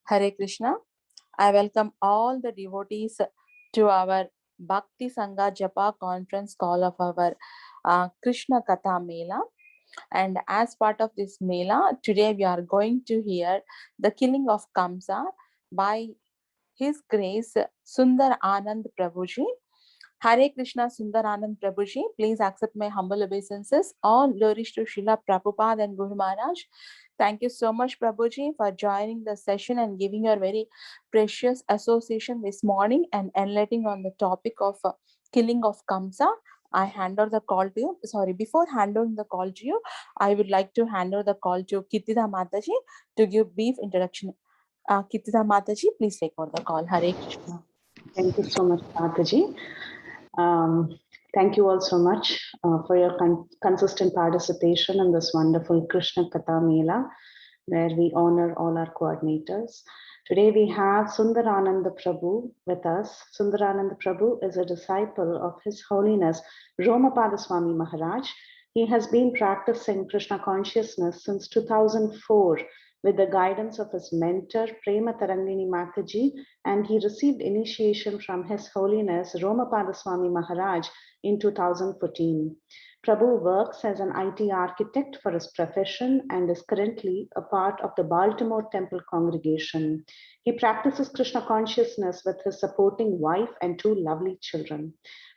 Hare Krishna. I welcome all the devotees to our Bhakti Sanga Japa conference call of our Krishna Katha Mela. And as part of this Mela, today we are going to hear the killing of Kamsa by His Grace Sundar Anand Prabhuji. Hare Krishna Sundar Anand Prabhuji, please accept my humble obeisances. All glories to Srila Prabhupada and Guru Maharaj. Thank you so much, Prabhuji, for joining the session and giving your very precious association this morning and enlightening on the topic of killing of Kamsa. I hand over the call to you. Sorry, before handing the call to you, I would like to hand over the call to Kitida Mataji to give brief introduction. Kitida Mataji, please take over the call. Hare Krishna. Thank you so much, Mataji. Thank you all so much for your consistent participation in this wonderful Krishna Katha Mela, where we honor all our coordinators. Today we have Sundarananda Prabhu with us. Sundarananda Prabhu is a disciple of His Holiness Romapada Swami Maharaj. He has been practicing Krishna consciousness since 2004 with the guidance of his mentor, Prema Tarangini Mataji, and he received initiation from His Holiness Romapada Swami Maharaj in 2014. Prabhu works as an IT architect for his profession and is currently a part of the Baltimore Temple congregation. He practices Krishna consciousness with his supporting wife and two lovely children.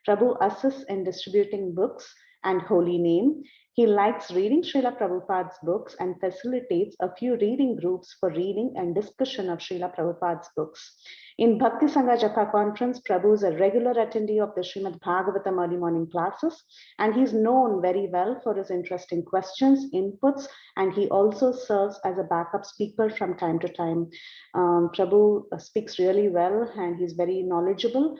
Prabhu assists in distributing books and holy name. He likes reading Srila Prabhupada's books and facilitates a few reading groups for reading and discussion of Srila Prabhupada's books. In Bhakti Sanga Japa conference, Prabhu is a regular attendee of the Srimad Bhagavatam early morning classes, and he's known very well for his interesting questions, inputs, and he also serves as a backup speaker from time to time. Prabhu speaks really well, and he's very knowledgeable.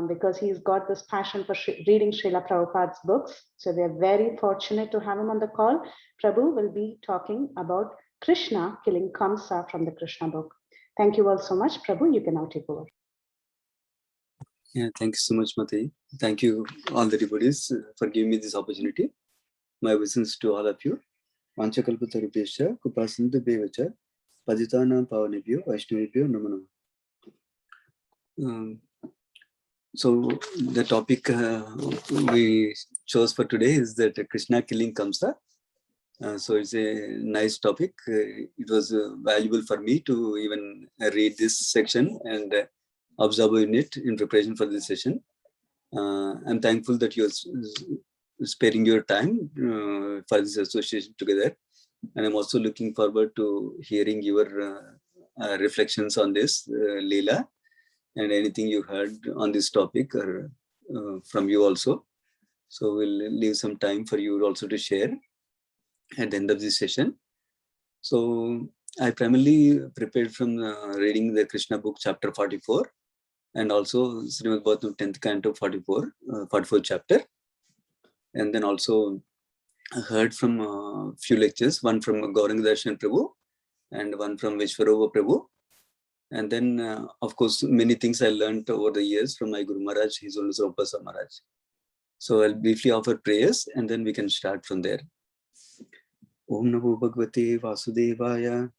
Because he's got this passion for reading Srila Prabhupada's books. So we are very fortunate to have him on the call. Prabhu will be talking about Krishna killing Kamsa from the Krishna book. Thank you all so much. Prabhu, you can now take over. Yeah, thank you so much, Mataji. Thank you all the devotees for giving me this opportunity. My wishes to all of you. Vanchakalpatarubhyascha kupasantu bevacha paditana pavanebhyo vaishnavibhyo namo namaha. So the topic we chose for today is that Krishna killing Kamsa. So it's a nice topic. It was valuable for me to even read this section and observe in it in preparation for this session. I'm thankful that you're sparing your time for this association together. And I'm also looking forward to hearing your reflections on this, Leela, and anything you heard on this topic or from you also. So we'll leave some time for you also to share at the end of this session. So I primarily prepared from reading the Krishna book, chapter 44, and also Srimad Bhagavatam 10th canto 44th chapter. And then also heard from a few lectures, one from Gauranga Darshan Prabhu and one from Vishwarova Prabhu. And then, of course, many things I learned over the years from my Guru Maharaj, His Holiness Prabhupada Maharaj. So I'll briefly offer prayers and then we can start from there. Om Namo Bhagavate Vasudevaya.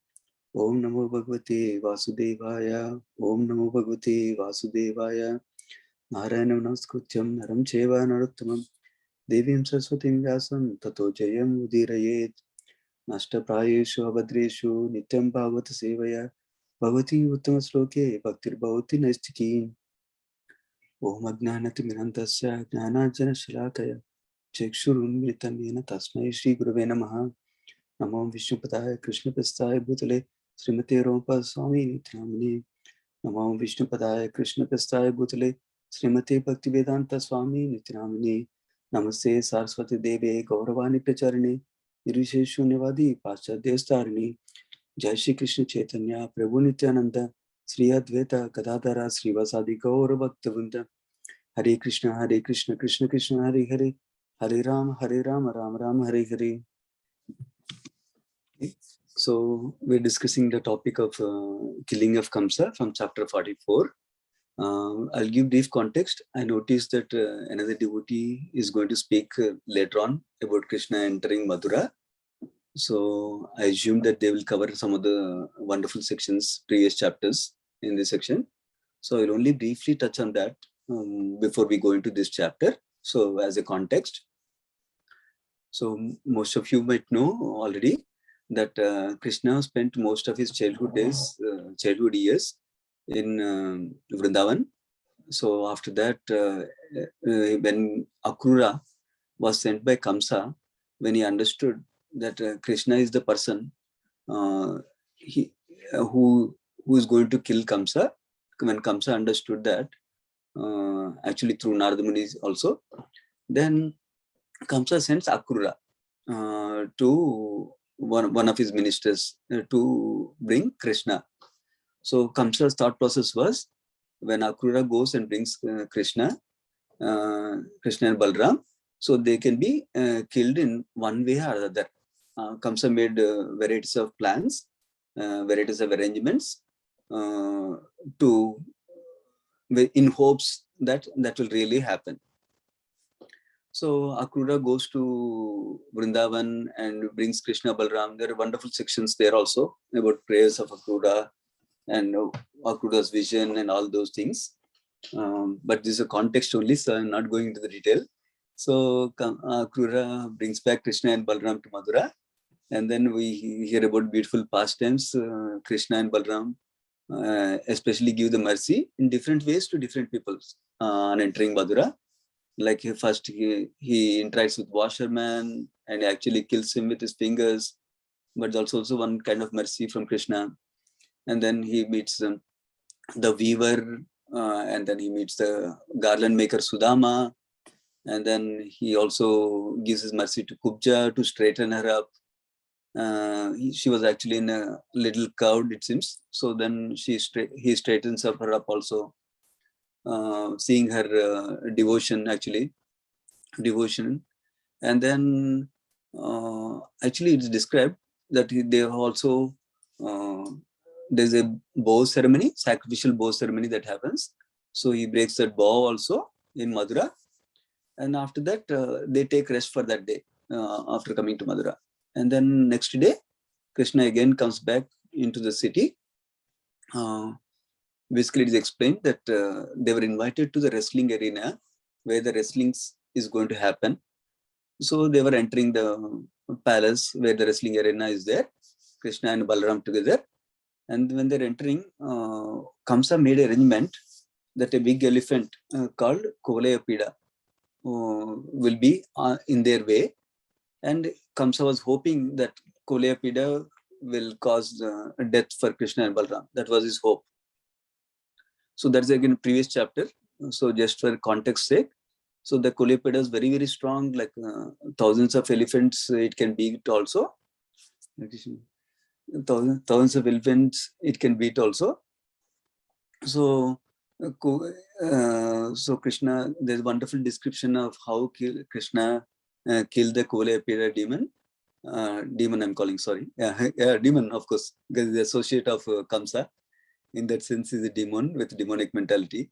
Om Namo Bhagavate Vasudevaya. Om Namo Bhagavate Vasudevaya. Narayanam Namaskrutyam Naram Cheva Narottamam Devim Saraswatim Vyasam Tato Jayam Udirayet Nashta Prayeshu Abhadreshu Nityam Bhagavata Sevaya Bhagavati Uttama Sloke Bhaktir Bhavati Naistiki Om Agnanati Mirantasya Jnanajana Shalakaya Chekshurun Mritamena Tasmai Shri Gurave Namaha Namo Vishnupadaya Krishna Pastaya Bhutale Srimati Romapada Swami Nityanamani Namo Vishnupadaya Krishna Pastaya Bhutale Srimati Bhaktivedanta Swami Nityanamani Namaste Saraswati Deve Gauravani Pracharani Nirvisheshu Nivadi Paschadevastarani Jai Shri Krishna Chaitanya Prabhu Nityananda Sri Advaita Gadadhara Srivasadi Gaura Bhaktavrinda Hare Krishna Krishna Krishna Hare Hare Hare Rama Rama Rama Hare Hare. Okay. So we're discussing the topic of killing of Kamsa from chapter 44. I'll give brief context. I noticed that another devotee is going to speak later on about Krishna entering Mathura. So I assume that they will cover some of the wonderful sections, previous chapters in this section. So I'll only briefly touch on that before we go into this chapter. So as a context, so most of you might know already that Krishna spent most of his childhood days, childhood years in Vrindavan. So after that, when Akrura was sent by Kamsa, when he understood that Krishna is the person he, who is going to kill Kamsa, when Kamsa understood that, actually through Narada Muni also, then Kamsa sends Akrura to one of his ministers to bring Krishna. So Kamsa's thought process was, when Akrura goes and brings Krishna and Balram, so they can be killed in one way or other. Kamsa made varieties of plans, varieties of arrangements to in hopes that that will really happen. So Akrura goes to Vrindavan and brings Krishna Balram. There are wonderful sections there also about prayers of Akrura and Akrura's vision and all those things. But this is a context only, so I'm not going into the detail. So Akrura brings back Krishna and Balram to Mathura. And then we hear about beautiful pastimes. Krishna and Balram especially give the mercy in different ways to different people on entering Mathura. Like first he interacts with washerman and actually kills him with his fingers, but that's also one kind of mercy from Krishna. And then he meets the weaver, and then he meets the garland maker Sudama, and then he also gives his mercy to Kubja to straighten her up. She was actually in a little curved, it seems. So then he straightens her up also, seeing her devotion. And then actually it's described that they also there's a bow ceremony, sacrificial bow ceremony that happens. So he breaks that bow also in Mathura, and after that they take rest for that day after coming to Mathura. And then next day Krishna again comes back into the city. Basically it is explained that they were invited to the wrestling arena where the wrestling is going to happen. So they were entering the palace where the wrestling arena is there, Krishna and Balaram together. And when they're entering, Kamsa made an arrangement that a big elephant called Kovalayapida will be in their way. And Kamsa was hoping that Kovalayapida will cause death for Krishna and Balaram. That was his hope. So that's again previous chapter. So just for context sake, so the Kovalayapida is very, very strong, like thousands of elephants it can beat also. Thousands of elephants it can beat also. So so Krishna, there's a wonderful description of how Krishna killed the Kovalayapida demon. Demon I'm calling, sorry. Demon, of course, because the associate of Kamsa. In that sense, is a demon with demonic mentality.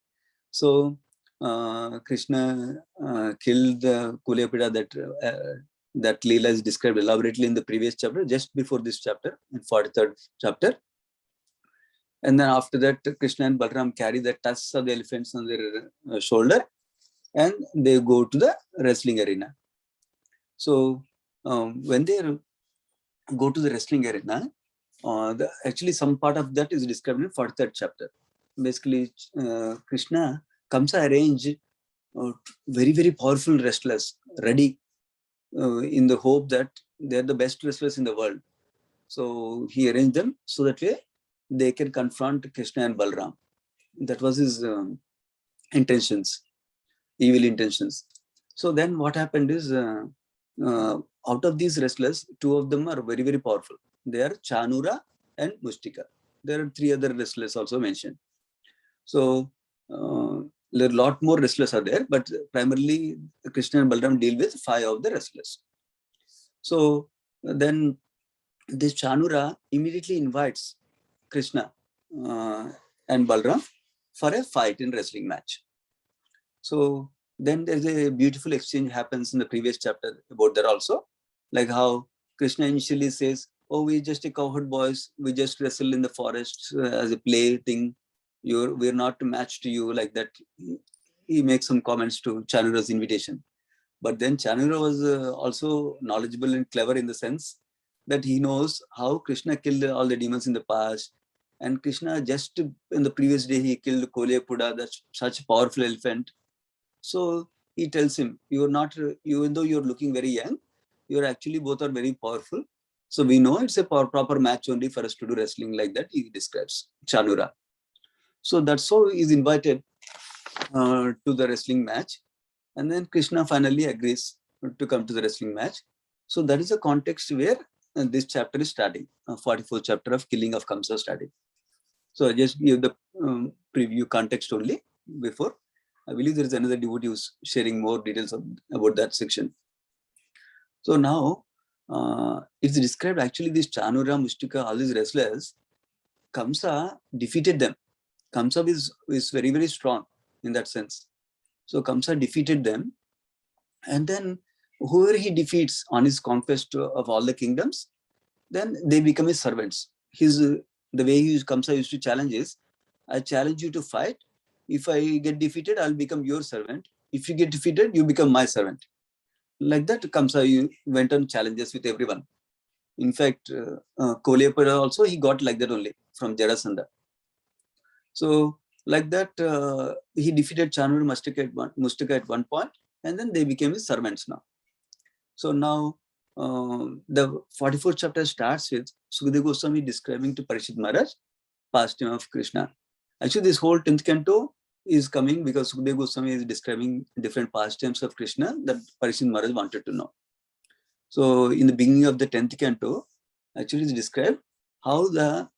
So Krishna killed the Kovalayapida. That Leela is described elaborately in the previous chapter, just before this chapter, in 43rd chapter. And then after that, Krishna and Balaram carry the tusks of the elephants on their shoulder, and they go to the wrestling arena. So when they go to the wrestling arena, actually some part of that is described in 43rd chapter. Basically, Krishna, Kamsa arranged very, very powerful wrestlers ready in the hope that they're the best wrestlers in the world. So he arranged them so that way they can confront Krishna and Balram. That was his intentions, evil intentions. So then what happened is, out of these wrestlers, two of them are very, very powerful. They are Chanura and Mustika. There are three other wrestlers also mentioned. So there are a lot more wrestlers are there, but primarily Krishna and Balaram deal with 5 of the wrestlers. So then this Chanura immediately invites Krishna and Balaram for a fight in wrestling match. So then there's a beautiful exchange happens in the previous chapter about that also, like how Krishna initially says, oh, we just a cowherd boys, we just wrestle in the forest as a play thing. We're not matched to you, like that. He makes some comments to Chanura's invitation. But then Chanura was also knowledgeable and clever in the sense that he knows how Krishna killed all the demons in the past. And Krishna, just in the previous day, he killed Kolyapuda, that's such a powerful elephant. So he tells him, you're not, even though you're looking very young, you're actually both are very powerful. So we know it's a proper match only for us to do wrestling, like that, he describes Chanura. So that's how he's invited to the wrestling match. And then Krishna finally agrees to come to the wrestling match. So that is the context where this chapter is starting, 44th chapter of Killing of Kamsa starting. So I just give the preview context only before. I believe there is another devotee who's sharing more details about that section. So now it's described actually this Chanura, Mustika, all these wrestlers, Kamsa defeated them. Kamsa is very, very strong in that sense. So Kamsa defeated them. And then whoever he defeats on his conquest of all the kingdoms, then they become his servants. The way Kamsa used to challenge is, I challenge you to fight. If I get defeated, I'll become your servant. If you get defeated, you become my servant. Like that, Kamsa went on challenges with everyone. In fact, Kolyapada also, he got like that only from Jarasandha. So like that, he defeated Chanur Mustika at one point, and then they became his servants now. So now the 44th chapter starts with Sukadeva Goswami describing to Parishit Maharaj pastime of Krishna. Actually, this whole 10th canto is coming because Sukadeva Goswami is describing different pastimes of Krishna that Parishit Maharaj wanted to know. So in the beginning of the 10th canto, actually it's described how the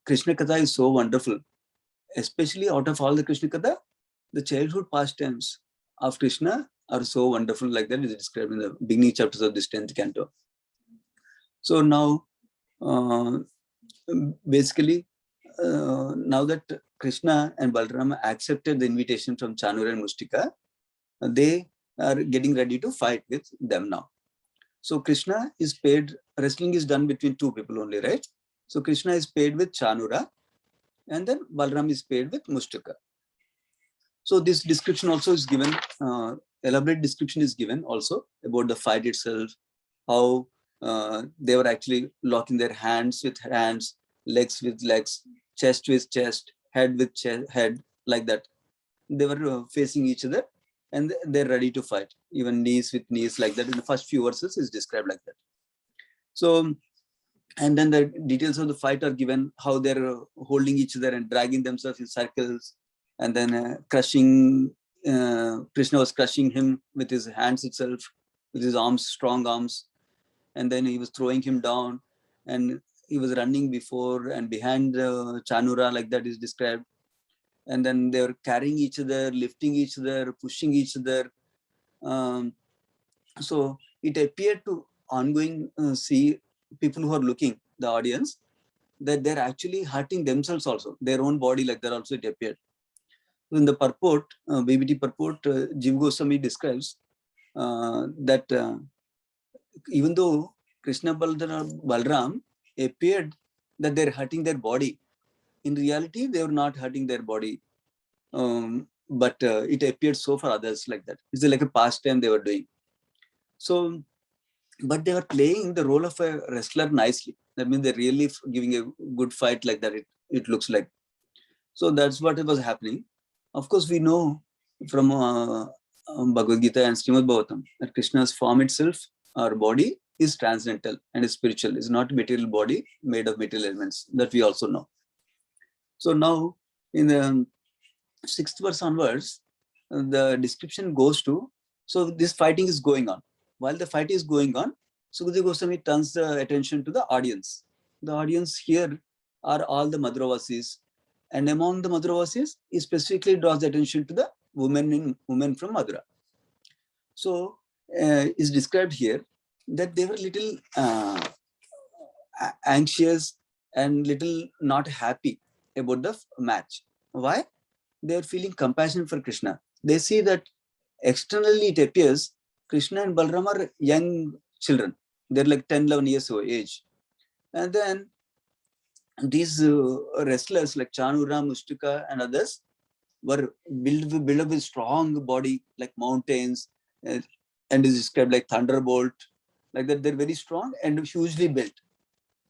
Krishna Katha is so wonderful. Especially out of all the Krishna Katha, the childhood pastimes of Krishna are so wonderful, like that is described in the beginning chapters of this 10th canto. So now, basically, now that Krishna and Balram accepted the invitation from Chanura and Mustika, they are getting ready to fight with them now. So Krishna is paid, wrestling is done between two people only, right? So Krishna is paid with Chanura, and then Balram is paid with Mustika. So this description also is given, elaborate description is given also about the fight itself, how they were actually locking their hands with hands, legs with legs, chest with chest, head with head, like that. They were facing each other and they're ready to fight, even knees with knees, like that. In the first few verses is described like that. So, and then the details of the fight are given, how they're holding each other and dragging themselves in circles, and then crushing, Krishna was crushing him with his hands itself, with his arms, strong arms, and then he was throwing him down, and he was running before and behind Chanura, like that is described. And then they were carrying each other, lifting each other, pushing each other. So it appeared to ongoing see people who are looking, the audience, that they're actually hurting themselves also, their own body, like that also it appeared. In the purport, BBT purport, Jiva Goswami describes that even though Krishna Balram appeared that they're hurting their body, in reality, they were not hurting their body. But it appeared so for others like that. It's like a pastime they were doing. So, but they were playing the role of a wrestler nicely. That means they're really giving a good fight, like that it looks like. So that's what was happening. Of course, we know from Bhagavad Gita and Srimad Bhagavatam that Krishna's form itself, our body, is transcendental and is spiritual. It's not a material body made of material elements. That we also know. So now, in the 6th verse onwards, the description goes to, so this fighting is going on. While the fight is going on, Sukadeva Goswami turns the attention to the audience. The audience here are all the Madhuravasis, and among the Madhuravasis, he specifically draws the attention to the women from Madhura. So is described here that they were little anxious and little not happy about the match. Why? They are feeling compassion for Krishna. They see that externally it appears Krishna and Balram are young children. They're like 10, 11 years of age. And then these wrestlers like Chanura, Mustika and others were built up with strong body like mountains, and is described like thunderbolt, like that. They're very strong and hugely built.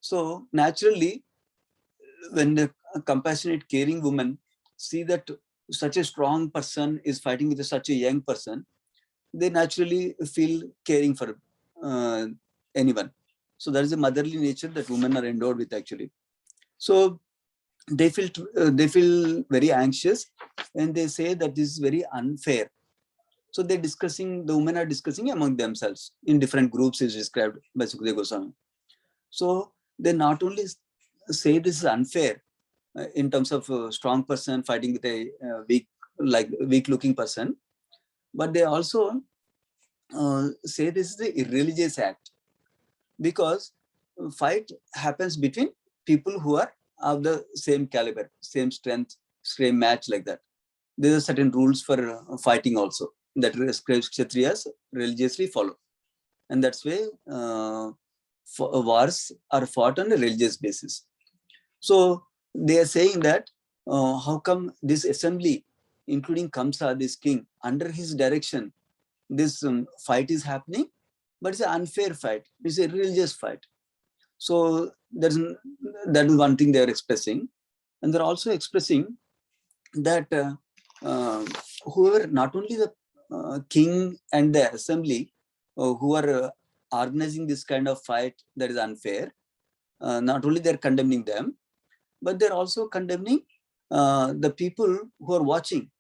So naturally, when the compassionate, caring woman see that such a strong person is fighting with such a young person, they naturally feel caring for anyone. So that is a motherly nature that women are endowed with actually. So they feel very anxious, and they say that this is very unfair. So the women are discussing among themselves in different groups, is described by Sukadeva Goswami. So they not only say this is unfair in terms of a strong person fighting with a weak looking person, but they also say this is a irreligious act, because fight happens between people who are of the same caliber, same strength, same match, like that. There are certain rules for fighting also that Kshatriyas religiously follow, and that's why wars are fought on a religious basis. So they are saying that how come this assembly, including Kamsa, this king, under his direction, this fight is happening, but it's an unfair fight. It's a religious fight. So that is one thing they are expressing, and they're also expressing that whoever, not only the king and the assembly who are organizing this kind of fight that is unfair, not only they're condemning them, but they're also condemning the people who are watching.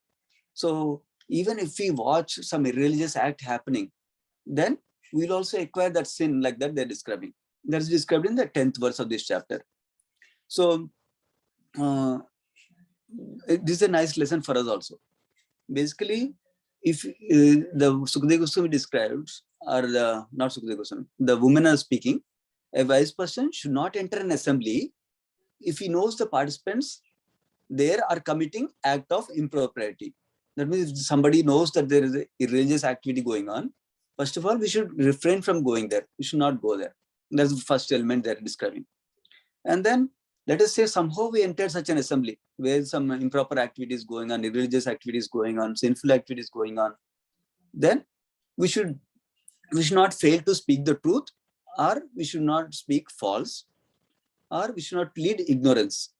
So even if we watch some irreligious act happening, then we'll also acquire that sin, like that they're describing. That's described in the 10th verse of this chapter. So this is a nice lesson for us also. Basically, if the Sukadeva Goswami describes, or not Sukadeva Goswami, the women are speaking, a wise person should not enter an assembly if he knows the participants there are committing act of impropriety. That means if somebody knows that there is a religious activity going on, first of all, we should refrain from going there. We should not go there. That's the first element they're describing. And then let us say somehow we enter such an assembly where some improper activities going on, irreligious activities going on, sinful activities going on, then we should not fail to speak the truth, or we should not speak false, or we should not plead ignorance.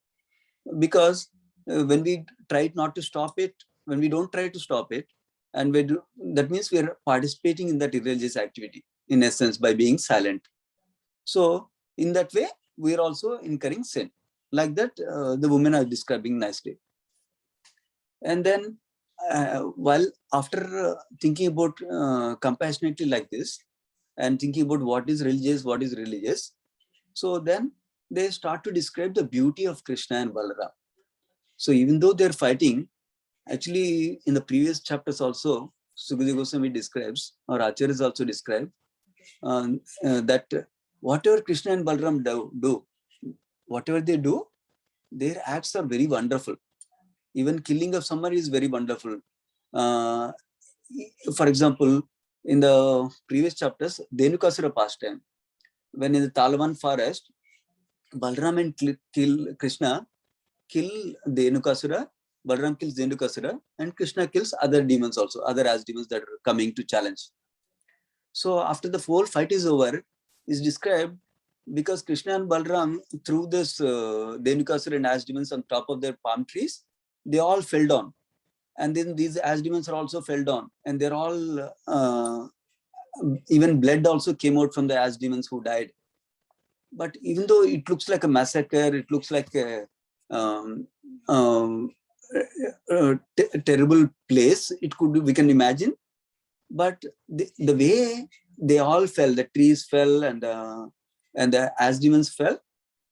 Because when we try not to stop it, when we don't try to stop it, and we do, that means we are participating in that irreligious activity, in essence, by being silent. So in that way, we are also incurring sin. Like that, the women are describing nicely. And then, while after thinking about compassionately like this, and thinking about what is religious, so then they start to describe the beauty of Krishna and Balaram. So even though they're fighting, actually in the previous chapters also, Sukadeva Goswami describes, or Acharyas also describe, that whatever Krishna and Balaram do, whatever they do, their acts are very wonderful. Even killing of someone is very wonderful. For example, in the previous chapters, Dhenukasura pastime, when in the Talavan forest, Balaram and Krishna kill Dhenukasura, Balaram kills Dhenukasura, and Krishna kills other demons also, other as demons that are coming to challenge. So after the whole fight is over, is described because Krishna and Balaram threw this Dhenukasura and as demons on top of their palm trees, they all fell down. And then these as demons are also fell down, and they're all, even blood also came out from the as demons who died. But even though it looks like a massacre, it looks like a terrible place, it could be, we can imagine. But the way they all fell, the trees fell, and the as demons fell,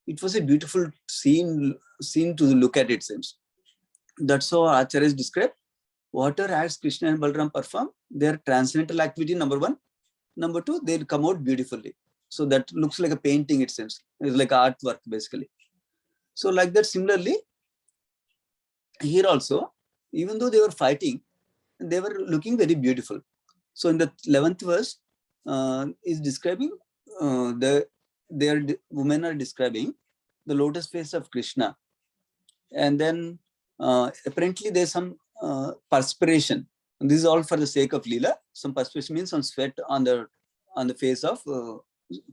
it was a beautiful scene to look at, it seems. That's how Acharyas describe whatever acts Krishna and Balaram perform, their transcendental activity, number one. Number two, they'll come out beautifully. So that looks like a painting, it seems. It's like artwork, basically. So like that, similarly, here also, even though they were fighting, they were looking very beautiful. So in the 11th verse, is describing women are describing the lotus face of Krishna, and then apparently there's some perspiration. And this is all for the sake of Leela. Some perspiration means some sweat on the face of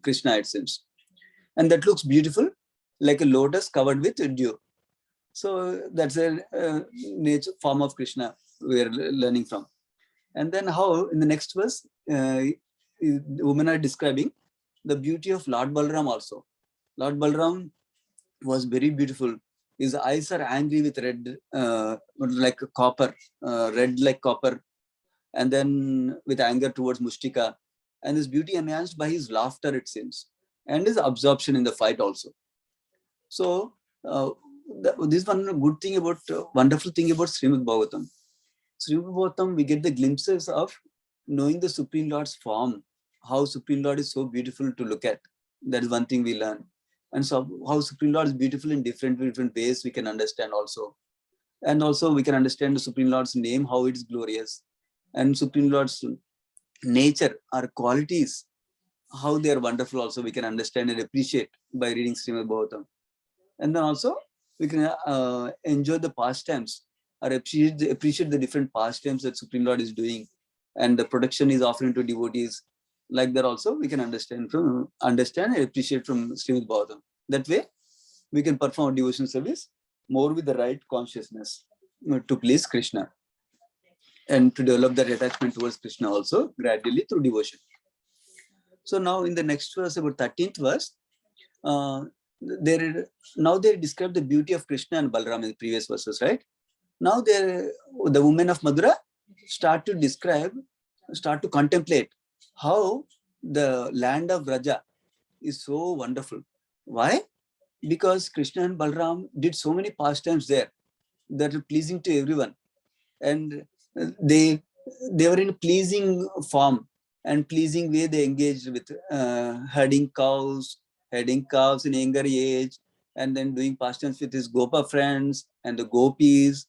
Krishna, it seems, and that looks beautiful, like a lotus covered with dew. So that's a nature form of Krishna we are learning from. And then how in the next verse, women are describing the beauty of Lord Balram also. Lord Balram was very beautiful. His eyes are angry with red, like copper, red like copper, and then with anger towards Mushtika. And his beauty enhanced by his laughter, it seems, and his absorption in the fight also. So this one good thing about, wonderful thing about Srimad Bhagavatam. Srimad Bhagavatam, we get the glimpses of knowing the Supreme Lord's form, how Supreme Lord is so beautiful to look at. That is one thing we learn. And so how Supreme Lord is beautiful in different ways we can understand also. And also we can understand the Supreme Lord's name, how it is glorious. And Supreme Lord's nature or qualities, how they are wonderful also we can understand and appreciate by reading Srimad Bhagavatam. And then also we can enjoy the pastimes or appreciate the different pastimes that Supreme Lord is doing, and the protection is offering to devotees. Like that also we can understand and appreciate from Srimad Bhagavatam. That way we can perform devotion service more with the right consciousness to please Krishna, and to develop that attachment towards Krishna also gradually through devotion. So now in the next verse, about 13th verse, now they describe the beauty of Krishna and Balram in the previous verses, right? Now the women of Madura start to contemplate how the land of Vraja is so wonderful. Why? Because Krishna and Balram did so many pastimes there that are pleasing to everyone, and they were in a pleasing form and pleasing way. They engaged with herding calves in younger age, and then doing pastimes with his Gopa friends and the gopis,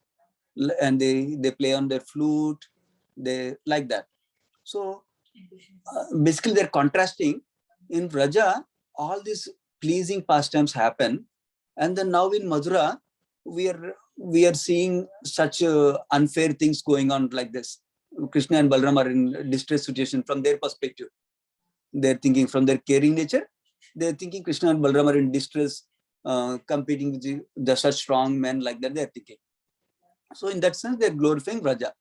and they play on their flute, they like that. So basically they're contrasting. In Vraja, all these pleasing pastimes happen, and then now in Madura we are seeing such unfair things going on like this. Krishna and Balram are in distress situation from their perspective. They're thinking from their caring nature. They're thinking Krishna and Balram are in distress, competing with the such strong men like that. They're thinking. So in that sense, they're glorifying Vraja.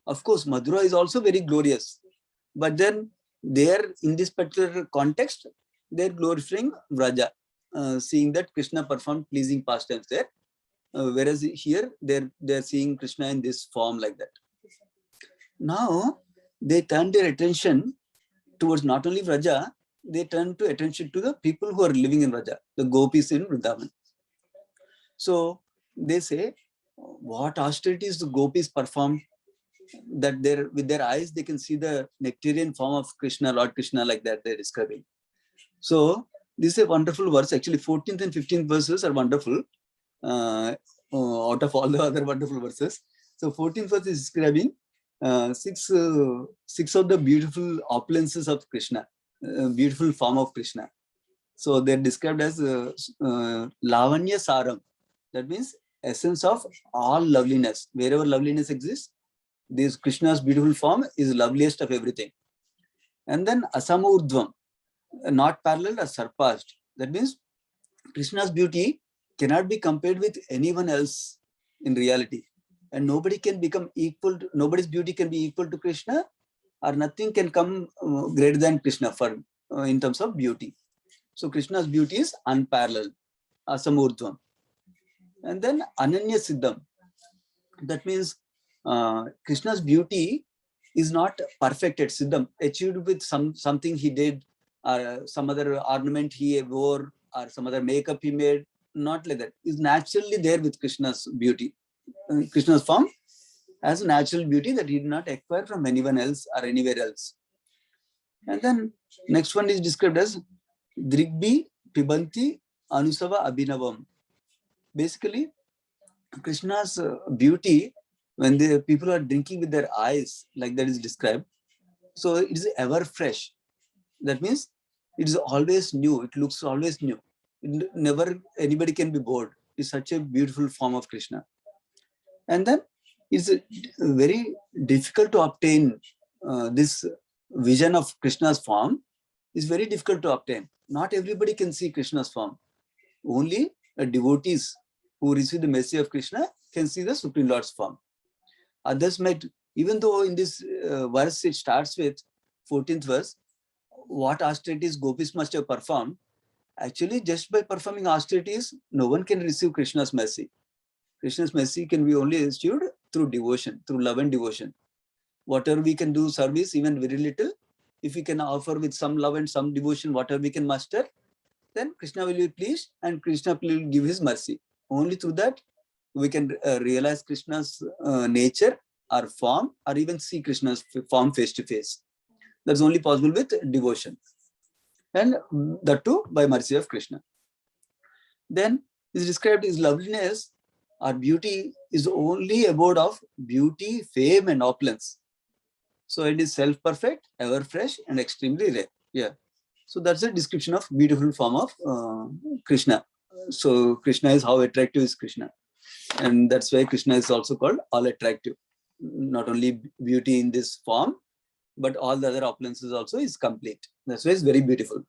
Of course, Madura is also very glorious, but then they're in this particular context, they're glorifying Vraja, seeing that Krishna performed pleasing pastimes there. Whereas here they're seeing Krishna in this form like that. Now they turn their attention towards not only Vraja, they turn to attention to the people who are living in Vraja, the gopis in Vrindavan. So they say, what austerities the gopis performed, that with their eyes they can see the nectarian form of Krishna, Lord Krishna, like that they're describing. So this is a wonderful verse. Actually 14th and 15th verses are wonderful. Out of all the other wonderful verses. So 14th verse is describing six of the beautiful opulences of Krishna, beautiful form of Krishna. So they're described as Lavanya Saram. That means essence of all loveliness. Wherever loveliness exists, this Krishna's beautiful form is loveliest of everything. And then Asamurdhvam, not paralleled or surpassed. That means Krishna's beauty cannot be compared with anyone else in reality, and nobody can become equal to, nobody's beauty can be equal to Krishna, or nothing can come greater than Krishna for in terms of beauty. So Krishna's beauty is unparalleled, Asamurdhvam. And then Ananya Siddham. That means Krishna's beauty is not perfect at Siddham, achieved with something he did, or some other ornament he wore, or some other makeup he made. Not like that. Is naturally there with Krishna's beauty. Krishna's form has a natural beauty that he did not acquire from anyone else or anywhere else. And then next one is described as Drigbi Pibanti Anusava Abhinavam. Basically, Krishna's beauty, when the people are drinking with their eyes, like that is described, so it is ever fresh. That means It is always new. It looks always new. Never anybody can be bored. It's such a beautiful form of Krishna. And then it's very difficult to obtain this vision of Krishna's form. Is very difficult to obtain. Not everybody can see Krishna's form. Only devotees who receive the mercy of Krishna can see the Supreme Lord's form. Others might, even though in this verse it starts with 14th verse, what austerities gopis must have performed. Actually, just by performing austerities, no one can receive Krishna's mercy. Krishna's mercy can be only achieved through devotion, through love and devotion. Whatever we can do service, even very little, if we can offer with some love and some devotion, whatever we can master, then Krishna will be pleased and Krishna will give his mercy. Only through that we can realize Krishna's nature or form, or even see Krishna's form face to face. That's only possible with devotion. And that too by mercy of Krishna. Then is described his loveliness or beauty is only abode of beauty, fame, and opulence. So it is self-perfect, ever fresh, and extremely rare. Yeah. So that's a description of beautiful form of Krishna. So Krishna is how attractive is Krishna. And that's why Krishna is also called all attractive. Not only beauty in this form, but all the other opulences also is complete. That's why it's very beautiful.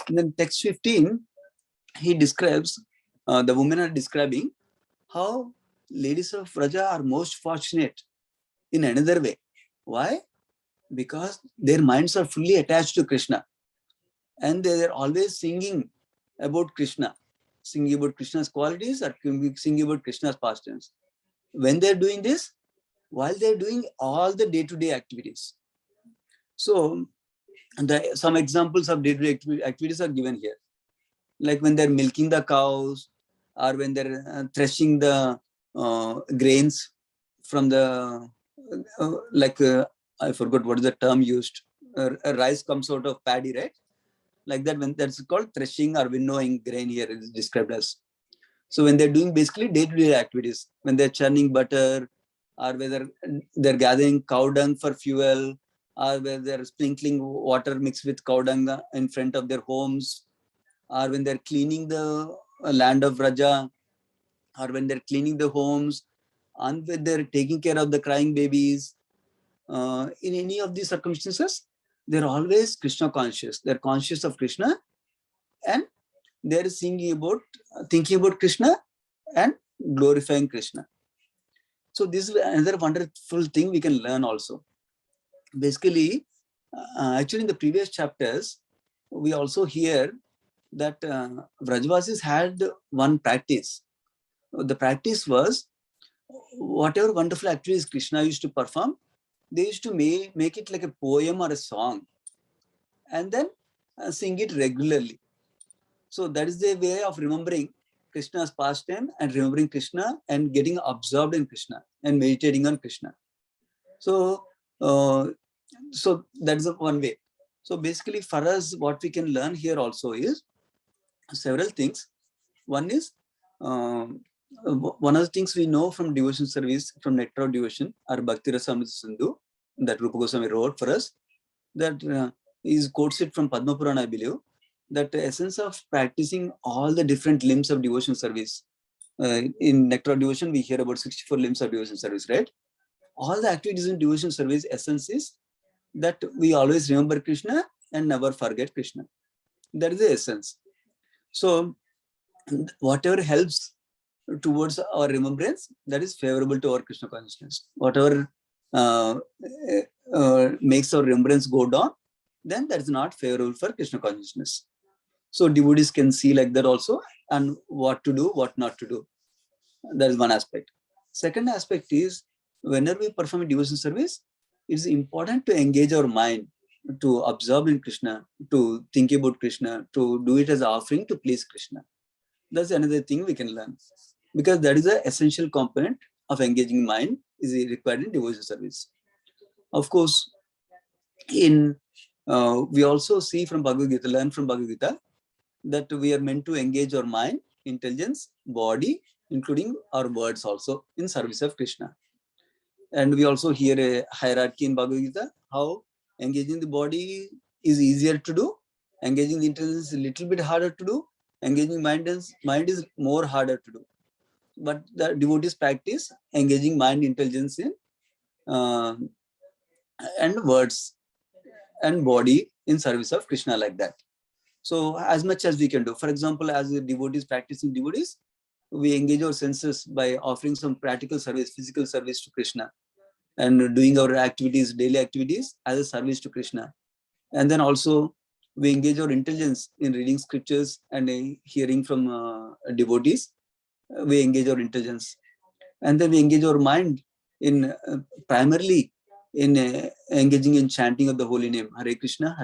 And then text 15, he describes, the women are describing how ladies of Vraja are most fortunate in another way. Why? Because their minds are fully attached to Krishna. And they are always singing about Krishna, singing about Krishna's qualities or singing about Krishna's pastimes. When they're doing this, while they're doing all the day-to-day activities. So some examples of day-to-day activities are given here. Like when they're milking the cows, or when they're threshing the grains from the, I forgot what is the term used. Rice comes out of paddy, right? Like that, when that's called threshing or winnowing grain here is described as. So when they're doing basically day-to-day activities, when they're churning butter, or whether they're gathering cow dung for fuel, or whether they're sprinkling water mixed with cow dung in front of their homes, or when they're cleaning the land of Raja, or when they're cleaning the homes, and when they're taking care of the crying babies, in any of these circumstances, they're always Krishna conscious. They're conscious of Krishna, and they're thinking about Krishna and glorifying Krishna. So this is another wonderful thing we can learn also. Basically, actually in the previous chapters, we also hear that Vrajavasis had one practice. The practice was, whatever wonderful activities Krishna used to perform, they used to make it like a poem or a song, and then sing it regularly. So that is the way of remembering Krishna's pastime and remembering Krishna and getting absorbed in Krishna and meditating on Krishna. So, so that is one way. So basically for us, what we can learn here also is several things. One is, one of the things we know from devotion service, from Nectar of Devotion, or Bhakti Rasamrita Sindhu, that Rupa Goswami wrote for us, that is quotes it from Padma Purana, I believe, that the essence of practicing all the different limbs of devotion service. In Nectar of Devotion, we hear about 64 limbs of devotion service, right? All the activities in devotion service, essence is that we always remember Krishna and never forget Krishna. That is the essence. So whatever helps towards our remembrance, that is favorable to our Krishna consciousness. Whatever makes our remembrance go down, then that is not favorable for Krishna consciousness. So devotees can see like that also, and what to do, what not to do. That is one aspect. Second aspect is, whenever we perform a devotion service, it is important to engage our mind, to absorb in Krishna, to think about Krishna, to do it as an offering to please Krishna. That's another thing we can learn, because that is an essential component of engaging mind is required in devotion service. Of course, we also see from Bhagavad Gita, learn from Bhagavad Gita, that we are meant to engage our mind, intelligence, body, including our words also in service of Krishna. And we also hear a hierarchy in Bhagavad Gita, how engaging the body is easier to do Engaging the intelligence is a little bit harder to do. Engaging mind is more harder to do. But the devotees practice engaging mind intelligence in and words and body in service of Krishna, like that. So as much as we can do. For example, as devotees practicing devotees, we engage our senses by offering some practical service, physical service to Krishna, and doing our activities, daily activities as a service to Krishna. And then also we engage our intelligence in reading scriptures and hearing from devotees. We engage our intelligence. And then we engage our mind in primarily in engaging in chanting of the holy name, Hare Krishna,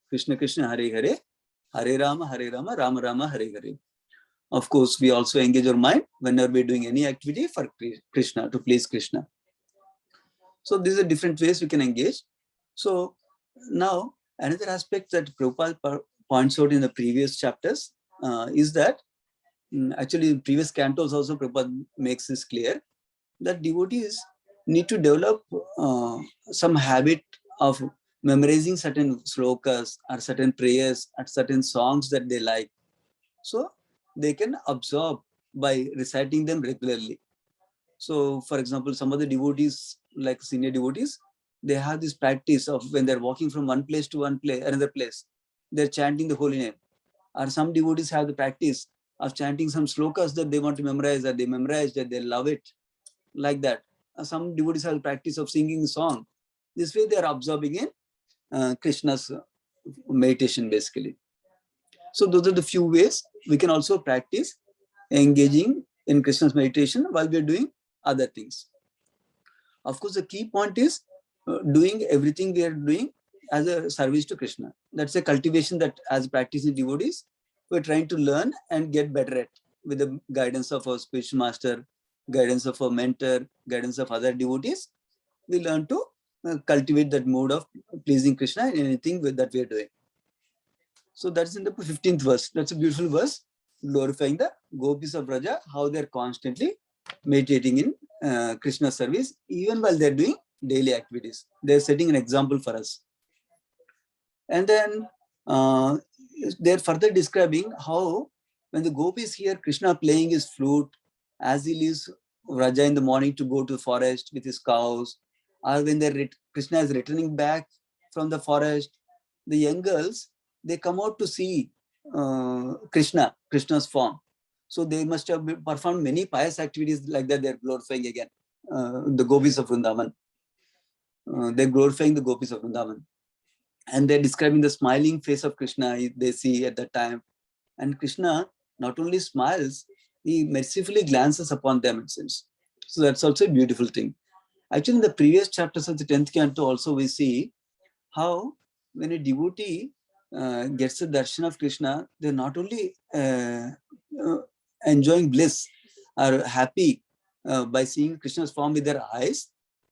Krishna Krishna, Hare Hare, Hare Rama, Rama Rama, Hare Hare. Of course, we also engage our mind whenever we're doing any activity for Krishna, to please Krishna. So these are different ways we can engage. So now another aspect that Prabhupada points out in the previous chapters is that actually in previous cantos also Prabhupada makes this clear, that devotees need to develop some habit of memorizing certain slokas or certain prayers or certain songs that they like. So they can absorb by reciting them regularly. So for example, some of the devotees, like senior devotees, they have this practice of when they're walking from one place to another place, they're chanting the holy name. Or some devotees have the practice of chanting some slokas that they want to memorize, that they memorize, that they love it, like that. Some devotees have the practice of singing a song. This way they are absorbing in Krishna's meditation, basically. So those are the few ways we can also practice engaging in Krishna's meditation while we are doing other things. Of course, the key point is doing everything we are doing as a service to Krishna. That's a cultivation that as practicing devotees, we're trying to learn and get better at with the guidance of our spiritual master, guidance of our mentor, guidance of other devotees. We learn to cultivate that mode of pleasing Krishna in anything that we are doing. So that's in the 15th verse. That's a beautiful verse, glorifying the gopis of Braja, how they're constantly meditating in Krishna service, even while they're doing daily activities. They're setting an example for us. And then they're further describing how when the gopis hear Krishna playing his flute as he leaves Vraja in the morning to go to the forest with his cows, or when Krishna is returning back from the forest, the young girls, they come out to see Krishna's form. So they must have performed many pious activities like that. They're glorifying again the gopis of Vrindavan. They're glorifying the gopis of Vrindavan. And they're describing the smiling face of Krishna they see at that time. And Krishna not only smiles, he mercifully glances upon them, it seems. So that's also a beautiful thing. Actually, in the previous chapters of the 10th canto also we see how when a devotee gets the darshan of Krishna, they're not only enjoying bliss or happy by seeing Krishna's form with their eyes,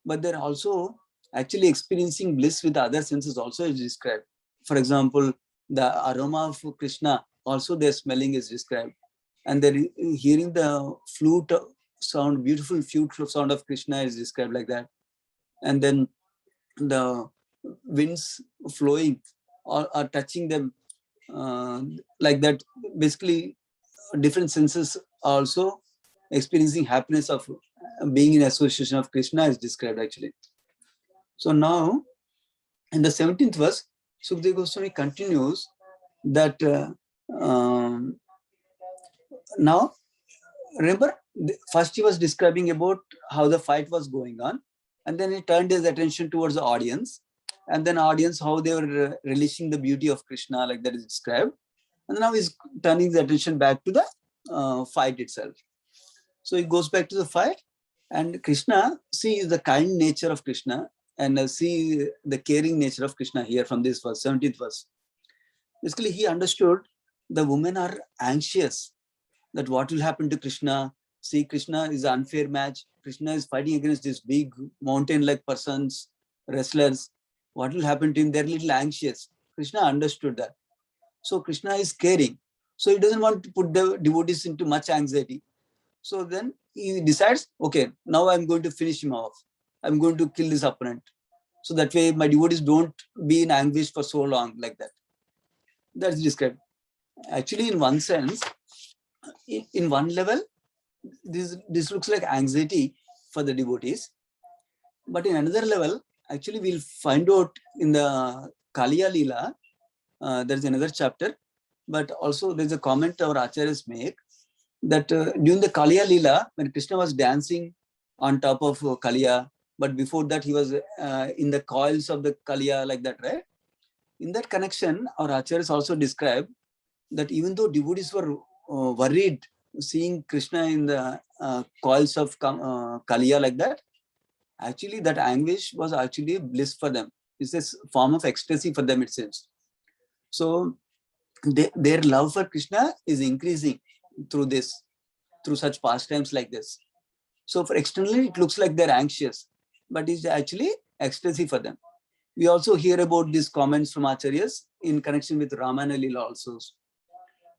but they're also actually experiencing bliss with other senses also is described. For example, the aroma of Krishna, also their smelling is described. And they're hearing the flute sound, beautiful flute sound of Krishna is described like that. And then the winds flowing or touching them like that. Basically, different senses also experiencing happiness of being in association of Krishna is described actually. So now, in the 17th verse, Sukadeva Goswami continues that now, remember, first he was describing about how the fight was going on, and then he turned his attention towards the audience, and then audience, how they were relishing the beauty of Krishna, like that is described. And now he's turning his attention back to the fight itself. So he goes back to the fight, and Krishna sees the kind nature of Krishna and see the caring nature of Krishna here from this verse, 17th verse. Basically, he understood the women are anxious that what will happen to Krishna. See, Krishna is an unfair match. Krishna is fighting against these big mountain-like persons, wrestlers. What will happen to him? They're a little anxious. Krishna understood that. So Krishna is caring. So he doesn't want to put the devotees into much anxiety. So then he decides, okay, now I'm going to finish him off. I'm going to kill this opponent. So that way my devotees don't be in anguish for so long like that. That's described. Actually, in one sense, in one level, this looks like anxiety for the devotees. But in another level, actually, we'll find out in the Kaliya Leela, there's another chapter, but also there's a comment our acharyas make that during the Kaliya Leela, when Krishna was dancing on top of Kaliya, but before that he was in the coils of the Kaliya, like that, right? In that connection, our acharyas also describe that even though devotees were worried seeing Krishna in the coils of Kaliya, like that, actually that anguish was actually bliss for them. It's a form of ecstasy for them, it seems. So their love for Krishna is increasing through such pastimes like this. So for externally, it looks like they're anxious, but it's actually ecstasy for them. We also hear about these comments from acharyas in connection with Ramayana Leela also.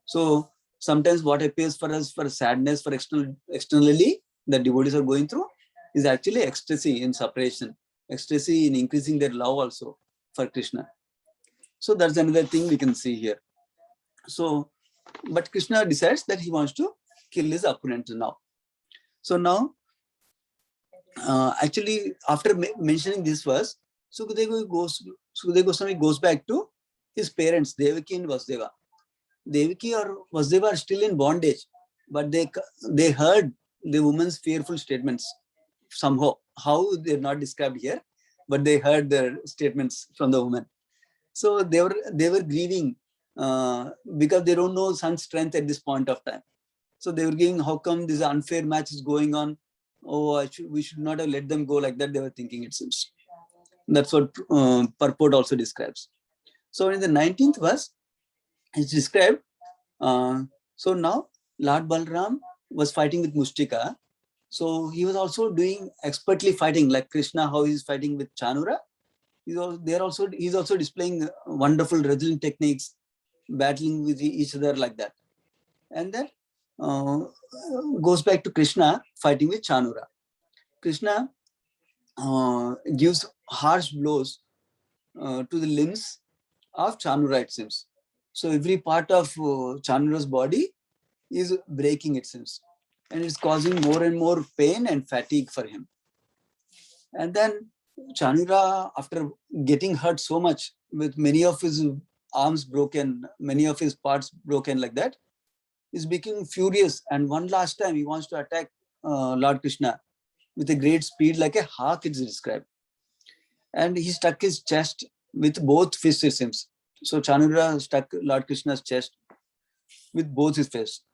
So sometimes what appears for us for sadness for externally the devotees are going through is actually ecstasy in separation, ecstasy in increasing their love also for Krishna. So that's another thing we can see here. So, but Krishna decides that he wants to kill his opponent now. So now, actually, after mentioning this verse, Sukadeva Goswami goes back to his parents, Devaki and Vasudeva. Devaki or Vasudeva are still in bondage, but they heard the woman's fearful statements somehow. How they're not described here, but they heard their statements from the woman. So they were grieving because they don't know son's strength at this point of time. So they were giving, how come this unfair match is going on? Oh, we should not have let them go, like that they were thinking, it seems. That's what purport also describes. So in the 19th verse, it's described. So now Lord Balram was fighting with Mustika. So he was also doing expertly fighting, like Krishna, how he's fighting with Chanura. He's also displaying wonderful wrestling techniques, battling with each other like that. And then goes back to Krishna fighting with Chanura. Krishna gives harsh blows to the limbs of Chanura, it seems. So every part of Chanura's body is breaking, it seems. And it's causing more and more pain and fatigue for him. And then Chanura, after getting hurt so much, with many of his arms broken, many of his parts broken like that, is becoming furious. And one last time he wants to attack Lord Krishna with a great speed, like a hawk, it's described. And he stuck his chest with both fists, it seems. So Chanura stuck Lord Krishna's chest with both his fists.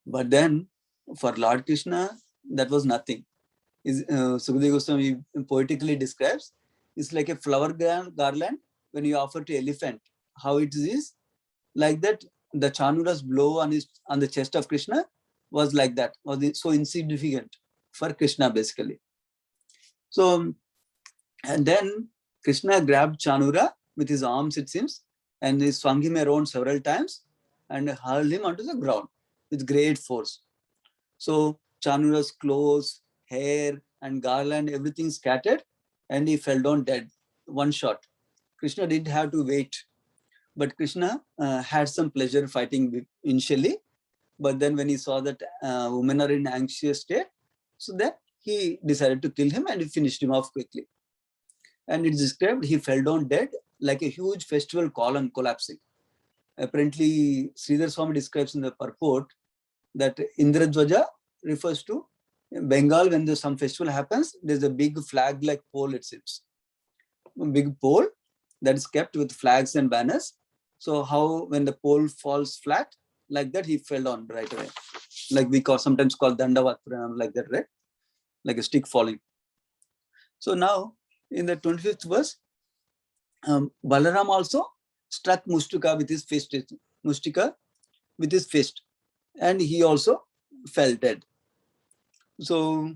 But then for Lord Krishna, that was nothing. Sukadeva Goswami poetically describes, it's like a flower garland when you offer to elephant. How it is like that, the Chanura's blow on the chest of Krishna was like that, was so insignificant for Krishna basically. So, and then Krishna grabbed Chanura with his arms, it seems, and he swung him around several times and hurled him onto the ground with great force. So Chanura's clothes, hair, and garland, everything scattered, and he fell down dead. One shot. Krishna didn't have to wait, but Krishna had some pleasure fighting initially. But then when he saw that women are in anxious state, so that he decided to kill him and he finished him off quickly. And it's described he fell down dead like a huge festival column collapsing. Apparently, Sridhar Swami describes in the purport that Indradwaja refers to Bengal. When there's some festival happens, there's a big flag-like pole, it seems. A big pole that is kept with flags and banners. So how when the pole falls flat, like that, he fell down right away. Like we sometimes call Dandavat, like that, right? Like a stick falling. So now, in the 25th verse, Balaram also struck Mustika with his fist. Mustika with his fist. And he also fell dead. So,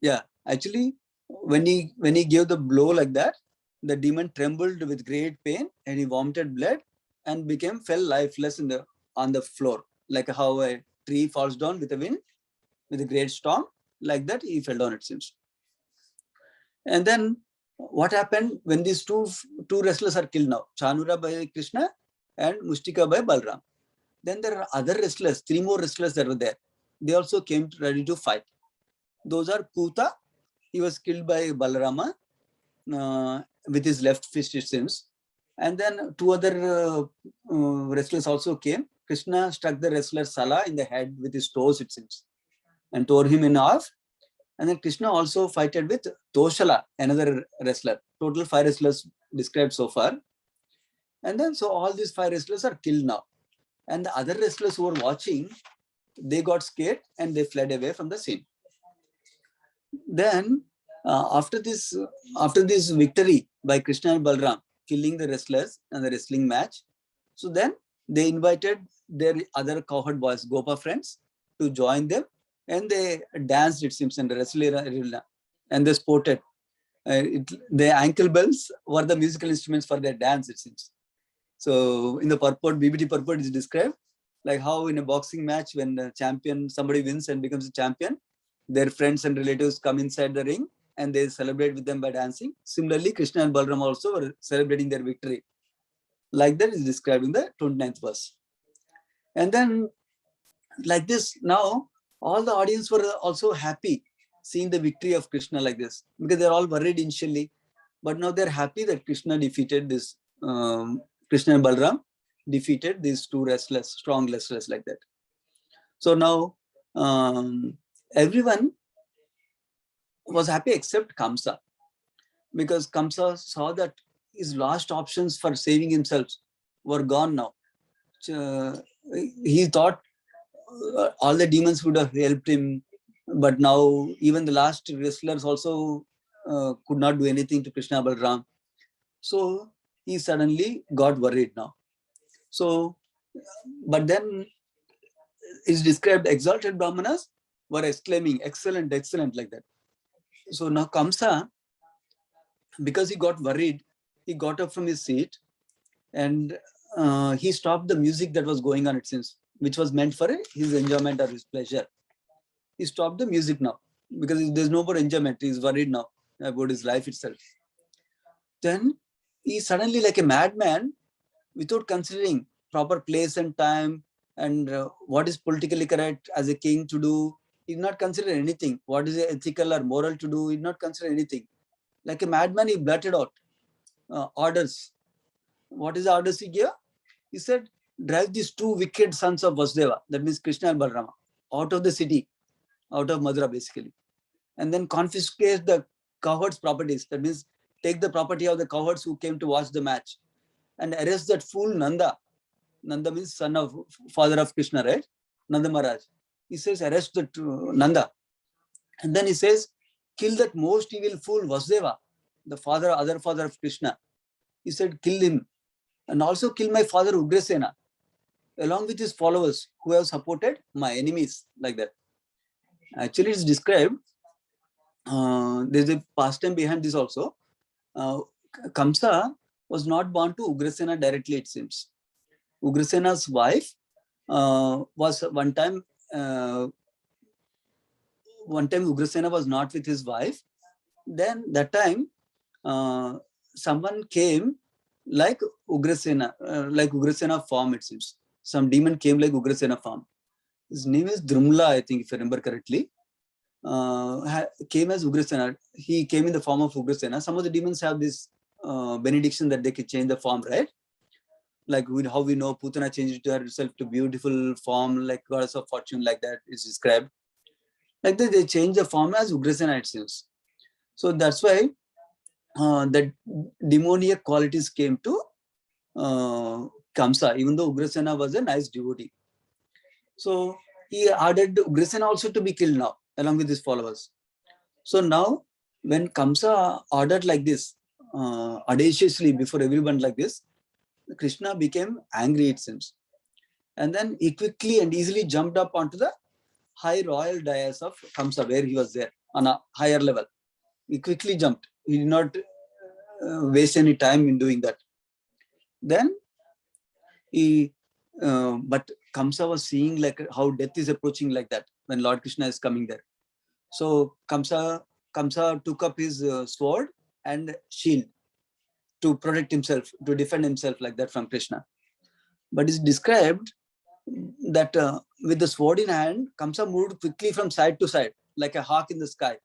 yeah, actually, when he gave the blow like that, the demon trembled with great pain and he vomited blood and fell lifeless on the floor, like how a tree falls down with a wind, with a great storm, like that he fell down, it seems. And then what happened when these two wrestlers are killed now? Chanura by Krishna and Mustika by Balram. Then there are other wrestlers, 3 more wrestlers that were there. They also came ready to fight. Those are Kuta. He was killed by Balarama with his left fist, it seems. And then 2 other wrestlers also came. Krishna struck the wrestler Sala in the head with his toes, it seems, and tore him in half. And then Krishna also fighted with Toshala, another wrestler. Total 5 wrestlers described so far. And then so all these 5 wrestlers are killed now. And the other wrestlers who were watching, they got scared and they fled away from the scene. Then after this victory by Krishna and Balram, killing the wrestlers and the wrestling match, so then they invited their other cowherd boys, Gopa friends, to join them, and they danced, it seems, in the wrestling arena, and they sported. The ankle bells were the musical instruments for their dance, it seems. So in the purport, BBT purport is described like how in a boxing match, when the champion, somebody wins and becomes a champion, their friends and relatives come inside the ring and they celebrate with them by dancing. Similarly, Krishna and Balram also were celebrating their victory. Like that is described in the 29th verse. And then like this, now all the audience were also happy seeing the victory of Krishna like this, because they're all worried initially, but now they're happy that Krishna defeated this, Krishna and Balram defeated these 2 wrestlers, strong wrestlers like that. So now everyone was happy except Kamsa, because Kamsa saw that his last options for saving himself were gone now. He thought all the demons would have helped him, but now even the last wrestlers also could not do anything to Krishna Balram. So he suddenly got worried now. So, but then it's described exalted Brahmanas were exclaiming, excellent, excellent, like that. So now Kamsa, because he got worried, he got up from his seat and he stopped the music that was going on, it seems, which was meant for his enjoyment or his pleasure. He stopped the music now because there's no more enjoyment. He's worried now about his life itself. Then he suddenly, like a madman, without considering proper place and time and what is politically correct as a king to do, he did not consider anything. What is ethical or moral to do, he did not consider anything. Like a madman, he blurted out orders. What is the orders he gave? He said, drive these 2 wicked sons of Vasudeva, that means Krishna and Balrama, out of the city, out of Mathura basically, and then confiscate the cowherds' properties. That means take the property of the cowherds who came to watch the match and arrest that fool Nanda. Nanda means son of father of Krishna, right? Nanda Maharaj. He says, arrest that Nanda. And then he says, kill that most evil fool Vasudeva, the other father of Krishna. He said, kill him. And also kill my father Ugrasena, along with his followers who have supported my enemies, like that. Actually, it's described. There's a pastime behind this also. Kamsa was not born to Ugrasena directly, it seems. Ugrasena's wife was one time Ugrasena was not with his wife. Then that time someone came like Ugrasena form, it seems. Some demon came like Ugrasena form. His name is Drumla, I think, if I remember correctly. Came as Ugrasena. He came in the form of Ugrasena. Some of the demons have this benediction that they can change the form, right? Like how we know Putana changed herself to beautiful form, like goddess of fortune, like that is described. Like that, they change the form as Ugrasena, it seems. So that's why the demoniac qualities came to Kamsa, even though Ugrasena was a nice devotee. So he ordered Ugrasena also to be killed now, along with his followers. So now, when Kamsa ordered like this, audaciously before everyone like this, Krishna became angry, it seems. And then he quickly and easily jumped up onto the high royal dais of Kamsa, where he was there on a higher level. He quickly jumped. He did not waste any time in doing that. Then but Kamsa was seeing like how death is approaching like that when Lord Krishna is coming there. So Kamsa took up his sword and shield to protect himself, to defend himself like that from Krishna. But it's described that with the sword in hand, Kamsa moved quickly from side to side, like a hawk in the sky.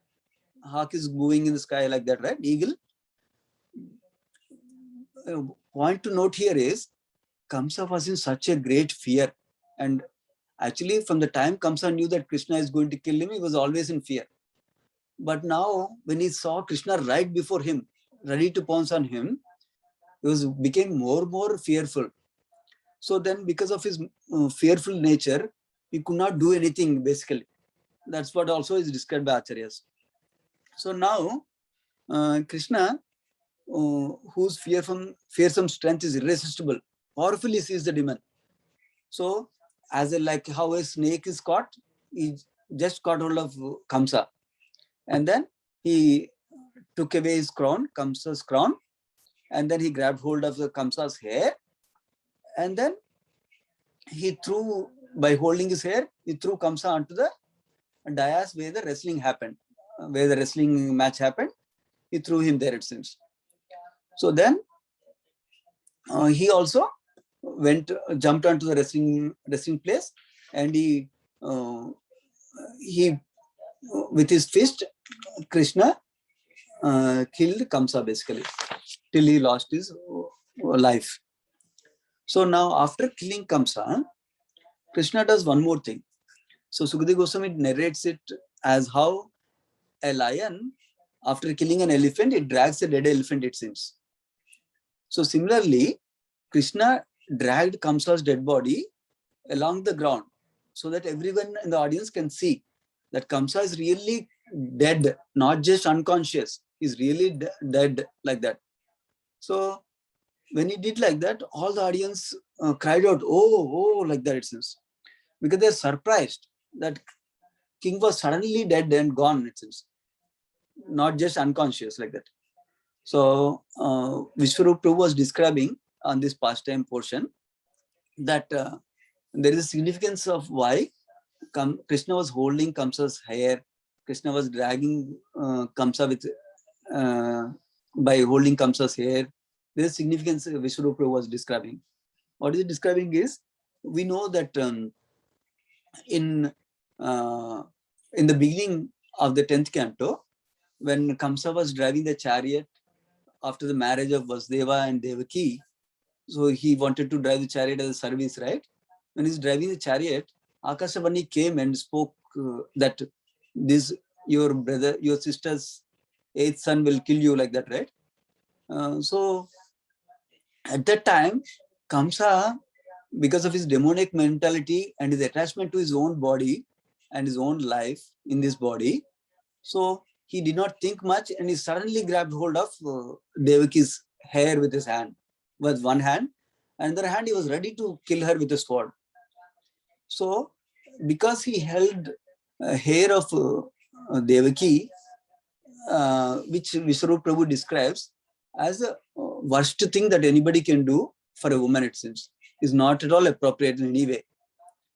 Hawk is moving in the sky like that, right? Eagle. Point to note here is, Kamsa was in such a great fear. And actually, from the time Kamsa knew that Krishna is going to kill him, he was always in fear. But now, when he saw Krishna right before him, ready to pounce on him, he became more fearful. So then, because of his fearful nature, he could not do anything, basically. That's what also is described by Acharyas. So now, Krishna, whose fearsome strength is irresistible, powerfully sees the demon. So, as like how a snake is caught, he just caught hold of Kamsa. And then he took away his crown, Kamsa's crown, and then he grabbed hold of the Kamsa's hair. And then he threw, by holding his hair, he threw Kamsa onto the dais where the wrestling happened, where the wrestling match happened. He threw him there, it seems. So then he also jumped onto the wrestling place, and he with his fist, Krishna killed Kamsa basically, till he lost his life. So now, after killing Kamsa, Krishna does one more thing. So Sukadeva Goswami narrates it as how a lion, after killing an elephant, it drags a dead elephant, it seems. So similarly, Krishna dragged Kamsa's dead body along the ground so that everyone in the audience can see that Kamsa is really dead, not just unconscious. He's really dead like that. So when he did like that, all the audience cried out, oh, like that, it seems. Because they're surprised that king was suddenly dead and gone, it seems. Not just unconscious like that. So Vishwarup Prabhu was describing on this pastime portion that there is a significance of why Krishna was holding Kamsa's hair. Krishna was dragging Kamsa with by holding Kamsa's hair. There is significance Vishwarup Prabhu was describing. What is it describing is, we know that in the beginning of the 10th canto, when Kamsa was driving the chariot after the marriage of Vasudeva and Devaki, so he wanted to drive the chariot as a service, right? When he's driving the chariot, Akashavani came and spoke that this, your brother, your sister's 8th son will kill you, like that, right? So at that time, Kamsa, because of his demonic mentality and his attachment to his own body and his own life in this body, so he did not think much, and he suddenly grabbed hold of Devaki's hair with his hand, with one hand, and the other hand he was ready to kill her with a sword. So because he held hair of Devaki, which Vishwarup Prabhu describes as the worst thing that anybody can do for a woman, it seems, is not at all appropriate in any way.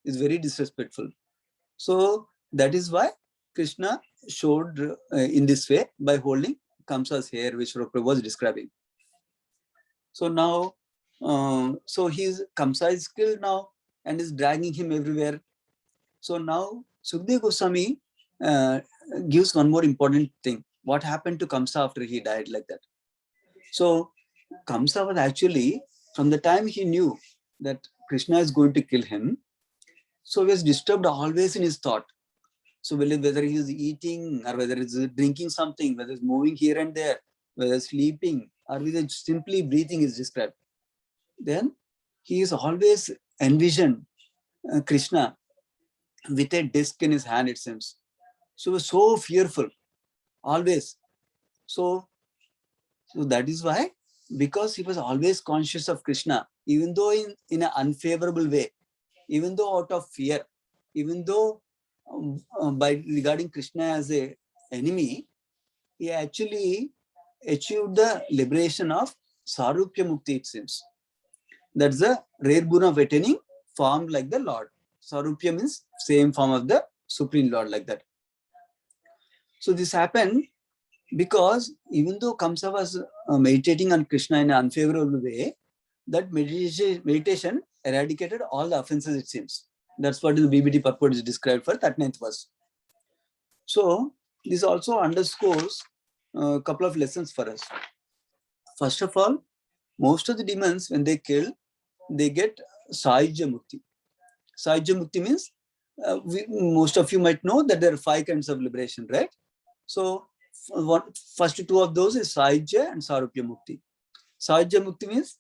It's very disrespectful. So that is why Krishna showed in this way by holding Kamsa's hair, which Vishwarup was describing. So now, Kamsa is killed now and is dragging him everywhere. So now Sukadeva Goswami gives one more important thing. What happened to Kamsa after he died like that? So Kamsa was actually, from the time he knew that Krishna is going to kill him, so he was disturbed always in his thought. So whether he is eating or whether he's drinking something, whether he's moving here and there, whether sleeping or whether simply breathing is described, then he is always envisioned Krishna with a disc in his hand, it seems. So he was so fearful, always. So that is why, because he was always conscious of Krishna, even though in an unfavorable way, even though out of fear, even though by regarding Krishna as an enemy, he actually achieved the liberation of Sarupya Mukti, it seems. That's the rare boon of attaining form like the Lord. Sarupya means same form of the Supreme Lord, like that. So this happened Because even though Kamsa was meditating on Krishna in an unfavorable way, that meditation eradicated all the offenses, it seems. That's what the BBD purport is described for 39th verse. So this also underscores a couple of lessons for us. First of all, most of the demons, when they kill, they get Sahajya Mukti. Sahajya Mukti means, most of you might know that there are 5 kinds of liberation, right? So first 2 of those is Sahajya and Sarupya Mukti. Sahajya Mukti means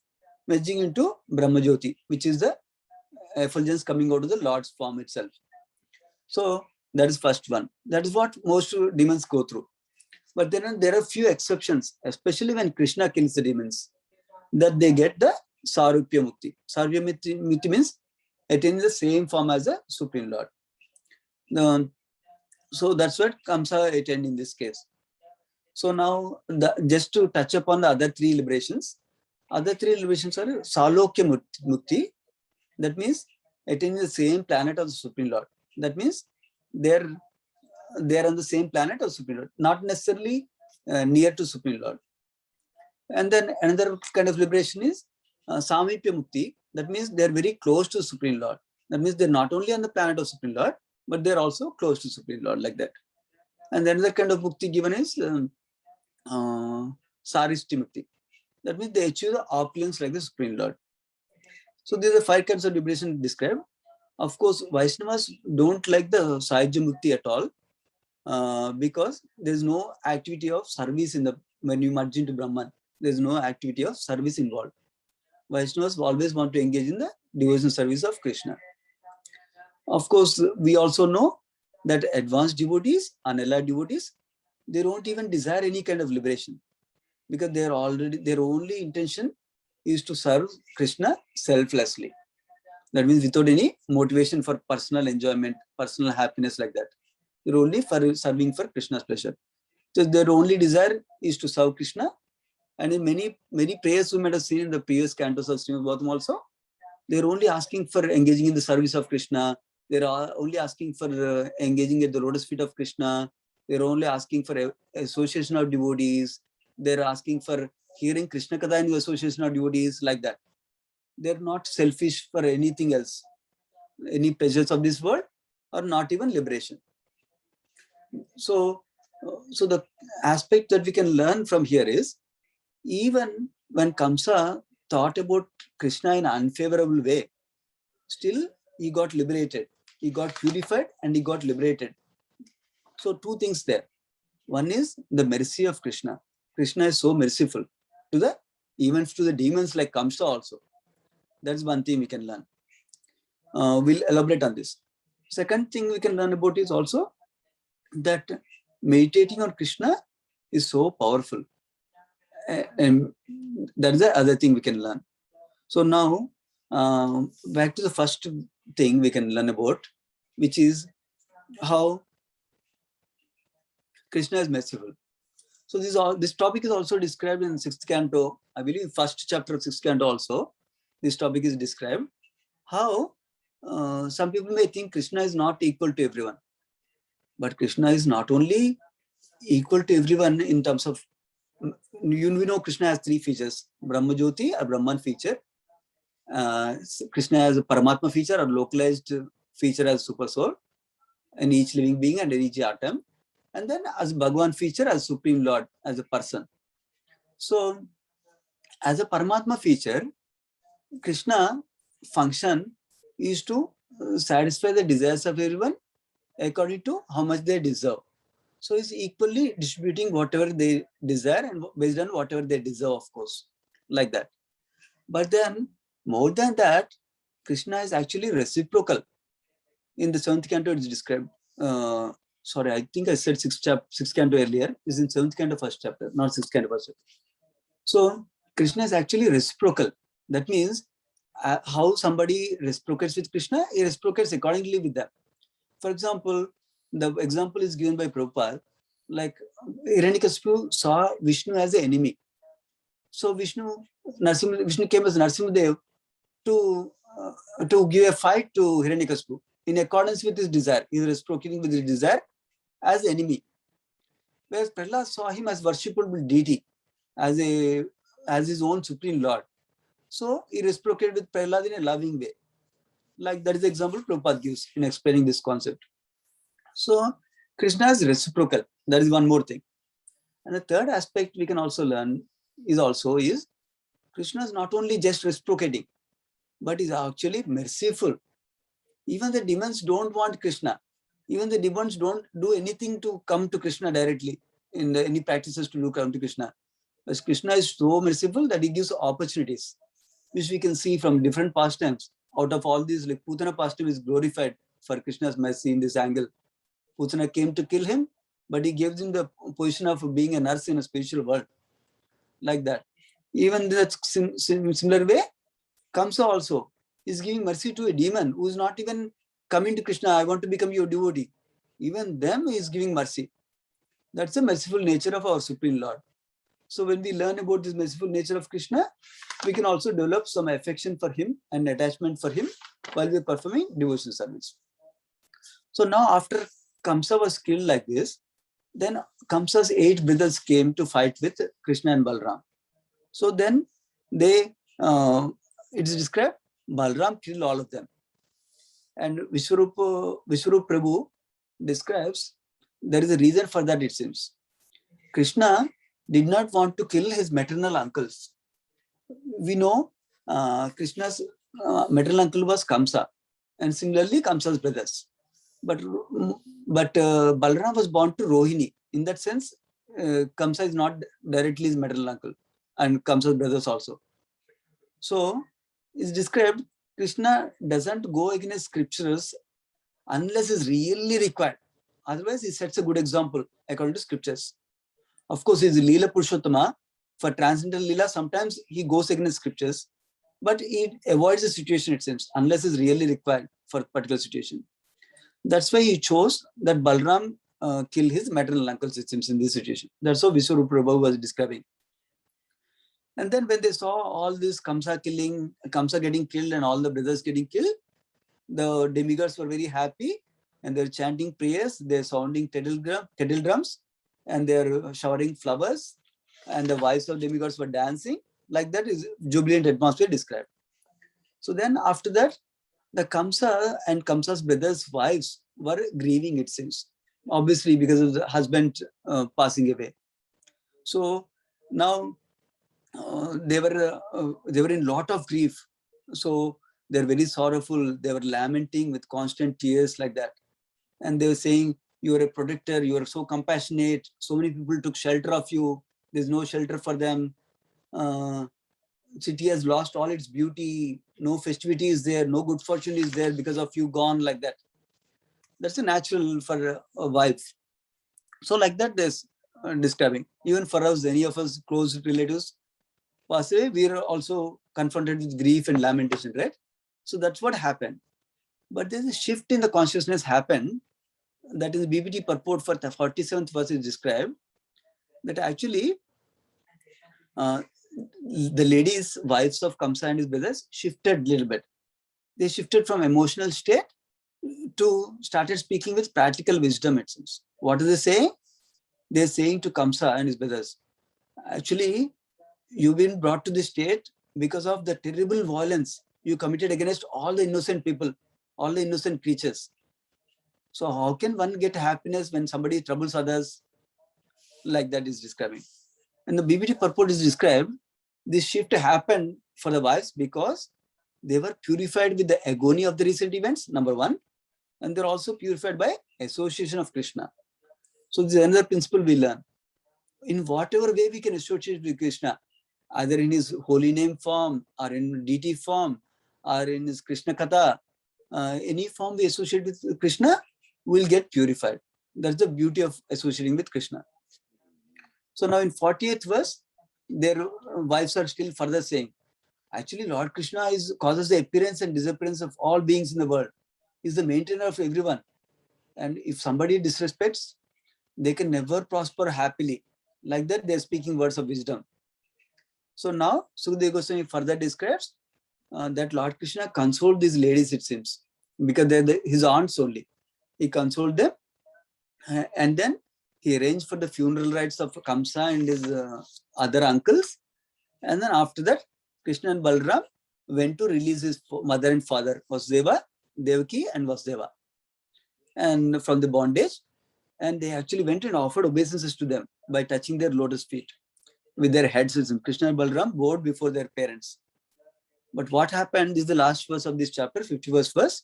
merging into Brahmajyoti, which is the effulgence coming out of the Lord's form itself. So that is first one. That is what most demons go through. But then there are few exceptions, especially when Krishna kills the demons, that they get the Sarupya Mukti. Sarupya Mukti means attaining the same form as the Supreme Lord. So that's what Kamsa attained in this case. So now, just to touch upon the other 3 liberations are Salokya Mukti. That means attaining the same planet of the Supreme Lord. That means they're on the same planet of Supreme Lord, not necessarily near to Supreme Lord. And then another kind of liberation is Samipya Mukti. That means they're very close to Supreme Lord. That means they're not only on the planet of Supreme Lord, but they're also close to Supreme Lord, like that. And then another kind of Mukti given is Saristi Mukti. That means they achieve the opulence like the Supreme Lord. So these are 5 kinds of liberation described. Of course, Vaishnavas don't like the Sahajya Mukti at all, because there's no activity of service when you merge into Brahman. There's no activity of service involved. Vaishnavas always want to engage in the devotional service of Krishna. Of course, we also know that advanced devotees, unallied devotees, they don't even desire any kind of liberation, because their only intention is to serve Krishna selflessly. That means without any motivation for personal enjoyment, personal happiness, like that. They're only serving for Krishna's pleasure. So their only desire is to serve Krishna. And in many prayers we might have seen in the previous cantos of Srimad Bhagavatam also, they're only asking for engaging in the service of Krishna. They're only asking for engaging at the lotus feet of Krishna. They're only asking for association of devotees. They're asking for hearing Krishna Katha in the association of devotees, like that. They're not selfish for anything else, any pleasures of this world, or not even liberation. So the aspect that we can learn from here is, even when Kamsa thought about Krishna in an unfavorable way, still he got liberated. He got purified and he got liberated. So 2 things there. One is the mercy of Krishna. Krishna is so merciful even to the demons like Kamsa also. That's one thing we can learn. We'll elaborate on this. Second thing we can learn about is also that meditating on Krishna is so powerful. And that's the other thing we can learn. So now, back to the first thing we can learn about, which is how Krishna is merciful. So this topic is also described in 6th canto. I believe first chapter of 6th canto also, this topic is described. How some people may think Krishna is not equal to everyone. But Krishna is not only equal to everyone in terms of, we know Krishna has 3 features: Brahma Jyoti, a Brahman feature. Krishna has a Paramatma feature, or localized feature as Super Soul in each living being and in each atom. And then as Bhagavan feature as Supreme Lord, as a person. So as a Paramatma feature, Krishna function is to satisfy the desires of everyone according to how much they deserve. So he's equally distributing whatever they desire and based on whatever they deserve, of course, like that. But then more than that, Krishna is actually reciprocal. In the 7th canto, it's described. Sorry, I think I said 6th canto earlier. It's in 7th canto, 1st chapter, not 6th canto, 1st chapter. So Krishna is actually reciprocal. That means how somebody reciprocates with Krishna, he reciprocates accordingly with them. For example, the example is given by Prabhupada, like Hiranyakashipu saw Vishnu as an enemy. So Vishnu came as Narasimhadev to give a fight to Hiranyakashipu in accordance with his desire. He was reciprocating with his desire as enemy. whereas Prahlad saw him as worshipable deity, as his own supreme lord. So he reciprocated with Prahlad in a loving way. Like that is the example Prabhupada gives in explaining this concept. So Krishna is reciprocal. That is one more thing. And the third aspect we can also learn is Krishna is not only just reciprocating, but is actually merciful. Even the demons don't want Krishna. Even the demons don't do anything to come to Krishna directly in any practices to come to Krishna. But Krishna is so merciful that he gives opportunities, which we can see from different pastimes. Out of all these, like Putana pastime is glorified for Krishna's mercy in this angle. Putana came to kill him, but he gives him the position of being a nurse in a spiritual world. Like that. Even in that similar way, Kamsa also is giving mercy to a demon who is not even coming to Krishna. I want to become your devotee. Even them he is giving mercy. That's the merciful nature of our Supreme Lord. So when we learn about this merciful nature of Krishna, we can also develop some affection for him and attachment for him while we're performing devotional service. So now after Kamsa was killed like this, then Kamsa's 8 brothers came to fight with Krishna and Balram. So then it is described, Balram killed all of them. And Vishwarup Prabhu describes there is a reason for that, it seems. Krishna did not want to kill his maternal uncles. We know Krishna's maternal uncle was Kamsa, and similarly Kamsa's brothers. But Balram was born to Rohini. In that sense, Kamsa is not directly his maternal uncle, and Kamsa's brothers also. So it's described Krishna doesn't go against scriptures unless it's really required. Otherwise, he sets a good example according to scriptures. Of course, he's Leela Purushottama. For transcendental Leela, sometimes he goes against scriptures, but he avoids the situation, it seems, unless it's really required for a particular situation. That's why he chose that Balram kill his maternal uncles, it seems, in this situation. That's how Vishwarupa Prabhu was describing. And then when they saw all this Kamsa getting killed and all the brothers getting killed, the demigods were very happy and they're chanting prayers, they're sounding kettle drums, and they're showering flowers, and the wives of demigods were dancing. Like that is jubilant atmosphere described. So then after that, the Kamsa and Kamsa's brothers' wives were grieving, it seems, obviously because of the husband passing away. So now they were in lot of grief. So they're very sorrowful. They were lamenting with constant tears like that. And they were saying, you are a protector, you are so compassionate, so many people took shelter of you, there's no shelter for them. City has lost all its beauty, no festivity is there, no good fortune is there because of you gone, like that. That's a natural for a wife. So like that, there's describing. Even for us, any of us close relatives pass away, we are also confronted with grief and lamentation, right? So that's what happened. But there's a shift in the consciousness happened. That is the BBT purport for the 47th verse is described, that actually the ladies, wives of Kamsa and his brothers, shifted a little bit. They shifted from emotional state to started speaking with practical wisdom, it seems. What are they saying? They're saying to Kamsa and his brothers, actually, you've been brought to this state because of the terrible violence you committed against all the innocent people, all the innocent creatures. So how can one get happiness when somebody troubles others? Like that is describing. And the BBT purport is described, this shift happened for the wives because they were purified with the agony of the recent events, number one, and they're also purified by association of Krishna. So this is another principle we learn. In whatever way we can associate with Krishna, either in his holy name form or in deity form or in his Krishna Katha, any form we associate with Krishna, will get purified. That's the beauty of associating with Krishna. So now in 48th verse, their wives are still further saying, actually Lord Krishna causes the appearance and disappearance of all beings in the world. He's the maintainer of everyone. And if somebody disrespects, they can never prosper happily. Like that, they're speaking words of wisdom. So now, Sukadeva Goswami further describes that Lord Krishna consoled these ladies, it seems, because they're his aunts only. He consoled them, and then he arranged for the funeral rites of Kamsa and his other uncles. And then after that, Krishna and Balram went to release his mother and father, Vasudeva, Devaki, and Vasudeva, and from the bondage. And they actually went and offered obeisances to them by touching their lotus feet with their heads. Krishna and Balram bowed before their parents. But what happened, this is the last verse of this chapter, 51st verse.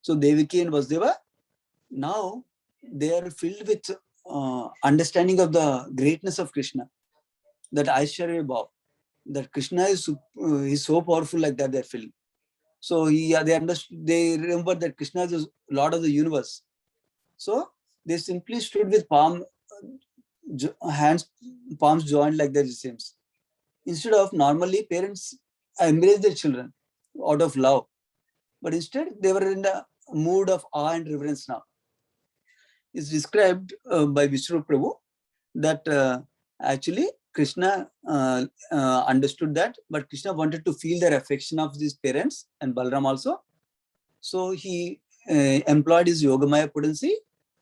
So Devaki and Vasudeva, now they are filled with understanding of the greatness of Krishna, that Aishwarya Bhav, that Krishna is so powerful, like that they're feeling. So they remember that Krishna is the Lord of the universe. So they simply stood with palms joined like that, it seems. Instead of normally parents embrace their children out of love, but instead they were in the mood of awe and reverence now. It's described by Vishnu Prabhu that actually Krishna understood that, but Krishna wanted to feel their affection of his parents and Balram also. So he employed his Yogamaya potency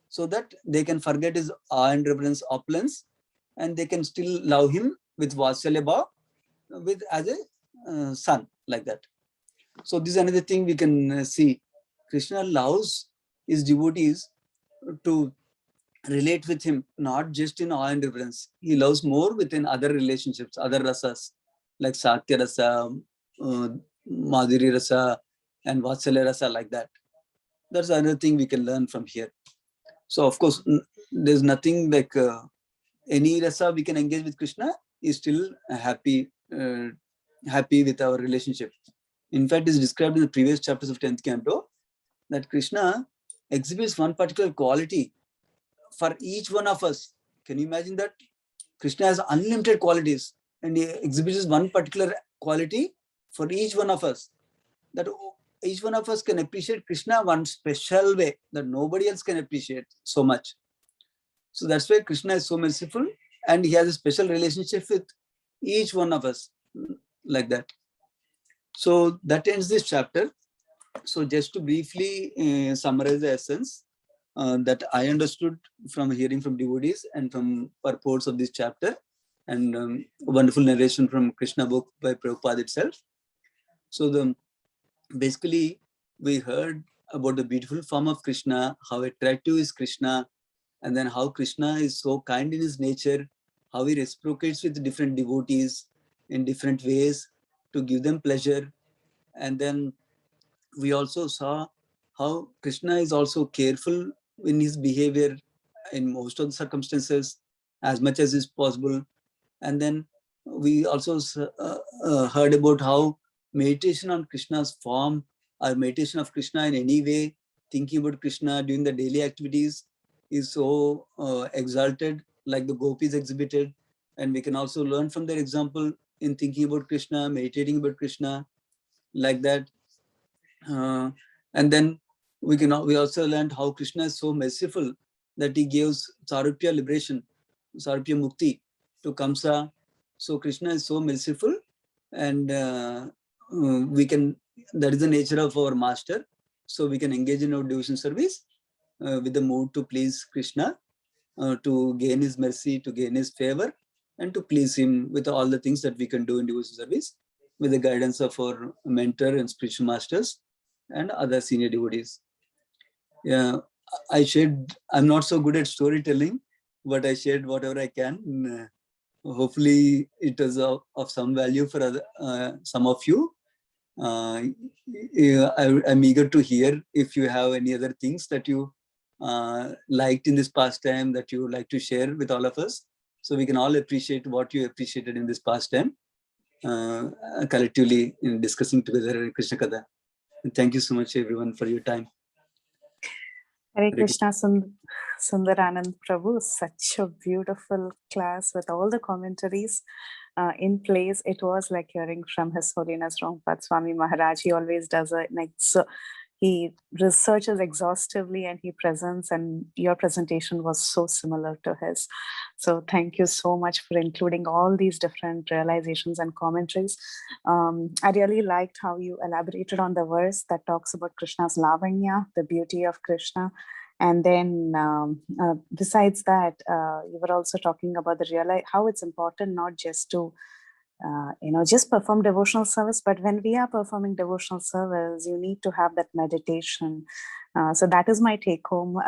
so that they can forget his awe and reverence opulence, and they can still love him with Vatsalya Bhav, with as a son, like that. So this is another thing we can see. Krishna allows his devotees to relate with him, not just in awe and reverence. He loves more within other relationships, other rasas, like Satya rasa, Madhuri rasa, and Vatsalya rasa, like that. That's another thing we can learn from here. So of course, there's nothing like any rasa we can engage with Krishna is still happy with our relationship. In fact, it's described in the previous chapters of 10th canto that Krishna exhibits one particular quality for each one of us. Can you imagine that? Krishna has unlimited qualities and he exhibits one particular quality for each one of us. That each one of us can appreciate Krishna one special way that nobody else can appreciate so much. So that's why Krishna is so merciful and he has a special relationship with each one of us, like that. So that ends this chapter. So just to briefly summarize the essence that I understood from hearing from devotees and from purports of this chapter, and wonderful narration from Krishna book by Prabhupada itself. So basically we heard about the beautiful form of Krishna, how attractive is Krishna, and then how Krishna is so kind in his nature, how he reciprocates with different devotees in different ways to give them pleasure. And then we also saw how Krishna is also careful in his behavior in most of the circumstances as much as is possible. And then we also heard about how meditation on Krishna's form or meditation of Krishna in any way, thinking about Krishna during the daily activities is so exalted, like the gopis exhibited. And we can also learn from their example in thinking about Krishna, meditating about Krishna, like that. And then we also learned how Krishna is so merciful that he gives Sarupya liberation, Sarupya Mukti to Kamsa. So Krishna is so merciful, and that is the nature of our master. So we can engage in our devotion service with the mood to please Krishna, to gain his mercy, to gain his favor, and to please him with all the things that we can do in devotion service with the guidance of our mentor and spiritual masters and other senior devotees. Yeah, I'm not so good at storytelling, but I shared whatever I can. Hopefully it is of some value for some of you. I'm eager to hear if you have any other things that you liked in this pastime that you would like to share with all of us, so we can all appreciate what you appreciated in this pastime collectively in discussing together in Krishna Katha. And thank you so much everyone for your time. Hare Krishna, Sundaranand Prabhu. Such a beautiful class with all the commentaries in place. It was like hearing from His Holiness Rampat Swami Maharaj. He always does he researches exhaustively and he presents, and your presentation was so similar to his. So thank you so much for including all these different realizations and commentaries. I really liked how you elaborated on the verse that talks about Krishna's lavanya, the beauty of Krishna, And then besides that, you were also talking about how it's important not just to just perform devotional service, but when we are performing devotional service, you need to have that meditation. So that is my take-home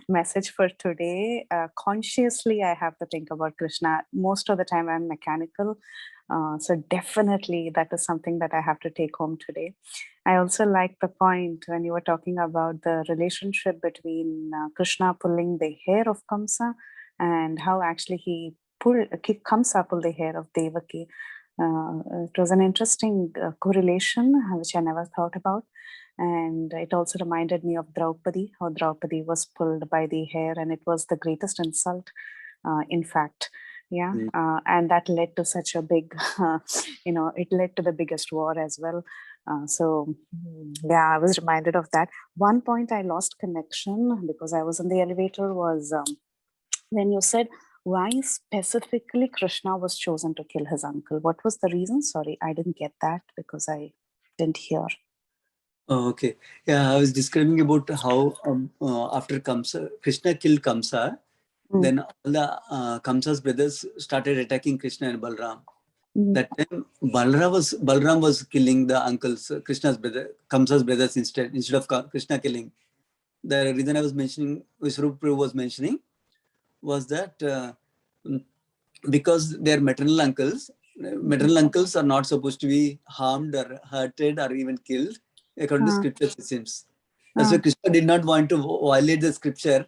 message for today. Consciously, I have to think about Krishna. Most of the time, I'm mechanical. So definitely, that is something that I have to take home today. I also like the point when you were talking about the relationship between Krishna pulling the hair of Kamsa and how actually Kamsa pulled the hair of Devaki. It was an interesting correlation, which I never thought about. And it also reminded me of Draupadi, how Draupadi was pulled by the hair, and it was the greatest insult, in fact. Yeah. And that led to such a big, it led to the biggest war as well. So yeah, I was reminded of that. One point I lost connection because I was in the elevator was when you said, why specifically Krishna was chosen to kill his uncle? What was the reason? Sorry, I didn't get that because I didn't hear. Oh, okay. Yeah, I was describing about how after Kamsa, Krishna killed Kamsa, then all the Kamsa's brothers started attacking Krishna and Balram. That time, Balram was killing the uncles, Krishna's brother, Kamsa's brothers instead of Krishna killing. The reason I was mentioning, Vishwarup Prabhu was mentioning, was that because their maternal uncles are not supposed to be harmed or hurted or even killed, according to scriptures, it seems. That's why Krishna did not want to violate the scripture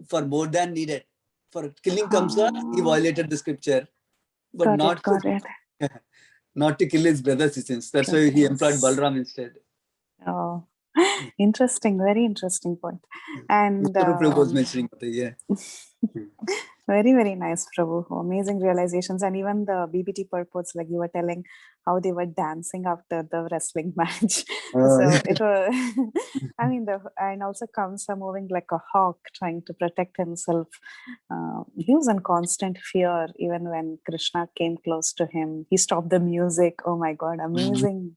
for more than needed. For killing Kamsa, he violated the scripture, but not to kill his brothers, it seems. That's why he employed Balram instead. Oh, interesting. Very interesting point. And Prabhu was mentioning, very, very nice, Prabhu. Amazing realizations. And even the BBT purports, like you were telling, how they were dancing after the wrestling match. So it was, I mean, and also Kamsa moving like a hawk, trying to protect himself. He was in constant fear, even when Krishna came close to him. He stopped the music. Oh my God, amazing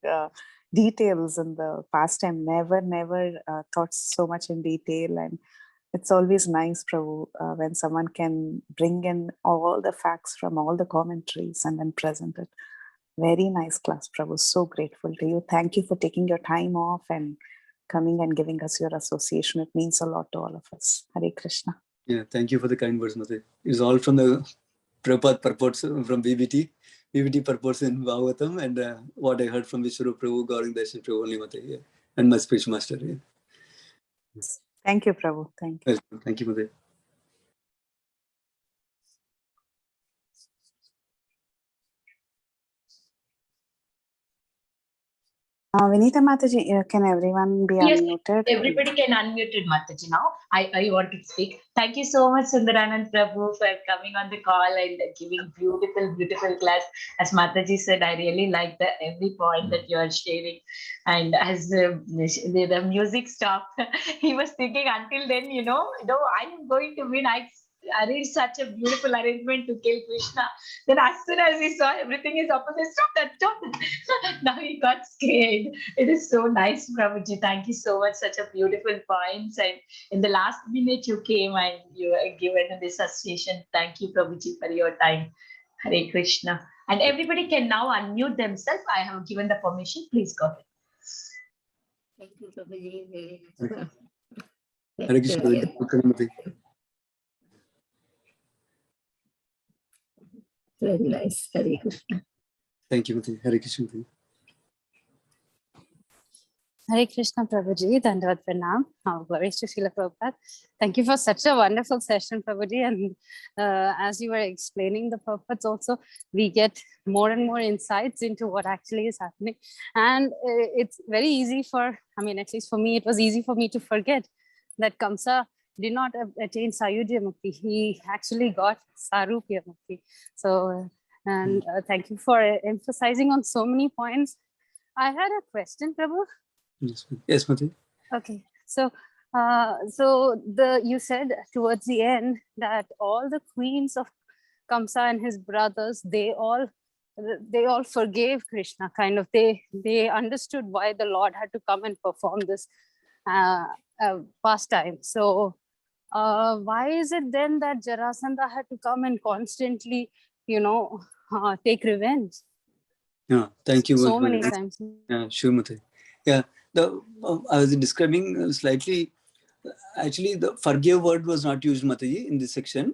details in the pastime. Never thought so much in detail. And it's always nice, Prabhu, when someone can bring in all the facts from all the commentaries and then present it. Very nice class, Prabhu. So grateful to you. Thank you for taking your time off and coming and giving us your association. It means a lot to all of us. Hare Krishna. Yeah, thank you for the kind words, Mate. It's all from the Prabhupada purports from BBT purports in Bhagavatam, and what I heard from Vishwarup Prabhu, Gaurang Darshan Prabhu only, Mate, yeah. And my spiritual master. Yeah. Thank you, Prabhu. Thank you. Thank you, Mate. Vinita Mataji, can everyone be unmuted? Everybody can unmute it, Mataji, now. I want to speak. Thank you so much, Sundaranand Prabhu, for coming on the call and giving beautiful class. As Mataji said, I really like every point that you are sharing. And as the music stopped, he was thinking until then, I am going to win. I arranged such a beautiful arrangement to kill Krishna. Then as soon as he saw everything is opposite, stop that. Now he got scared. It is so nice, Prabhuji. Thank you so much. Such a beautiful points. And in the last minute you came and you were given this association. Thank you, Prabhuji, for your time. Hare Krishna. And everybody can now unmute themselves. I have given the permission. Please go ahead. Thank you, Prabhuji. Hare Krishna. Very nice. Hare Krishna. Thank you, Mate. Hare Krishna. Hare Krishna, Prabhuji. Dandavad Pranam. Glory to Srila Prabhupada. Thank you for such a wonderful session, Prabhuji. And as you were explaining the purpose also, we get more and more insights into what actually is happening. And it's very easy at least for me, it was easy for me to forget that Kamsa did not attain Sayudhya Mukti. He actually got Sarupya Mukti. So, and thank you for emphasizing on so many points. I had a question, Prabhu. Yes, Mate. Okay, so you said towards the end that all the queens of Kamsa and his brothers, they all forgave Krishna. Kind of, they understood why the Lord had to come and perform this pastime. So why is it then that Jarasandha had to come and constantly, take revenge? Yeah, thank you. So many times. Yeah, sure, Mate. Yeah, I was describing slightly. Actually, the forgive word was not used, Mataji, in this section.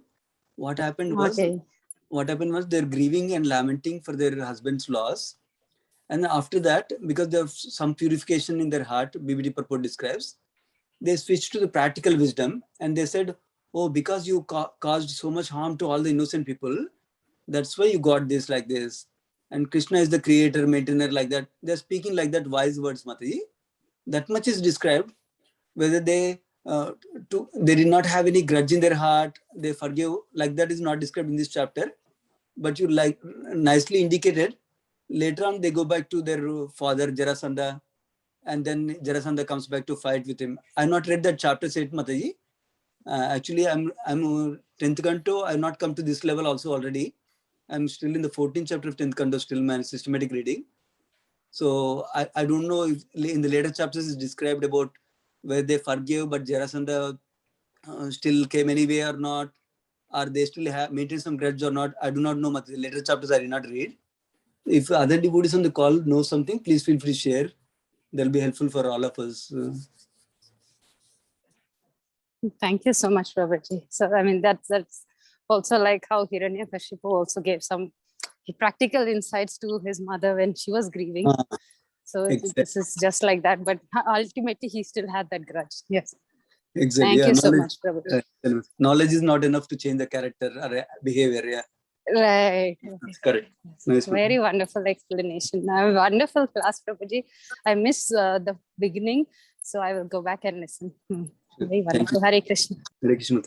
What happened was they're grieving and lamenting for their husband's loss. And after that, because there's some purification in their heart, BBD purport describes, they switched to the practical wisdom and they said, oh, because you caused so much harm to all the innocent people, that's why you got this like this. And Krishna is the creator, maintainer, like that. They're speaking like that wise words, Mataji. That much is described. Whether they did not have any grudge in their heart, they forgive, like that is not described in this chapter. But you like nicely indicated. Later on, they go back to their father Jarasandha, and then Jarasandha comes back to fight with him. I not read that chapter set, Mataji. Actually, I'm 10th canto. I've not come to this level also already. I'm still in the 14th chapter of 10th canto, still my systematic reading. So I don't know if in the later chapters is described about where they forgive, but Jarasandha still came anyway or not, or they still have maintained some grudge or not. I do not know much. The later chapters I did not read. If other devotees on the call know something, please feel free to share. That'll be helpful for all of us. Thank you so much, Prabhuji. So, I mean, that's also like how Hiranyakashipu also gave some practical insights to his mother when she was grieving. So Exactly. this is just like that, but ultimately he still had that grudge. Yes. Exactly. Thank you so much, Prabhuji. Knowledge is not enough to change the character or behavior. Yeah. Right. That's correct. Nice. Very wonderful explanation. A wonderful class, Prabhuji. I miss the beginning, so I will go back and listen. Very wonderful. Hare Krishna. Hare Krishna.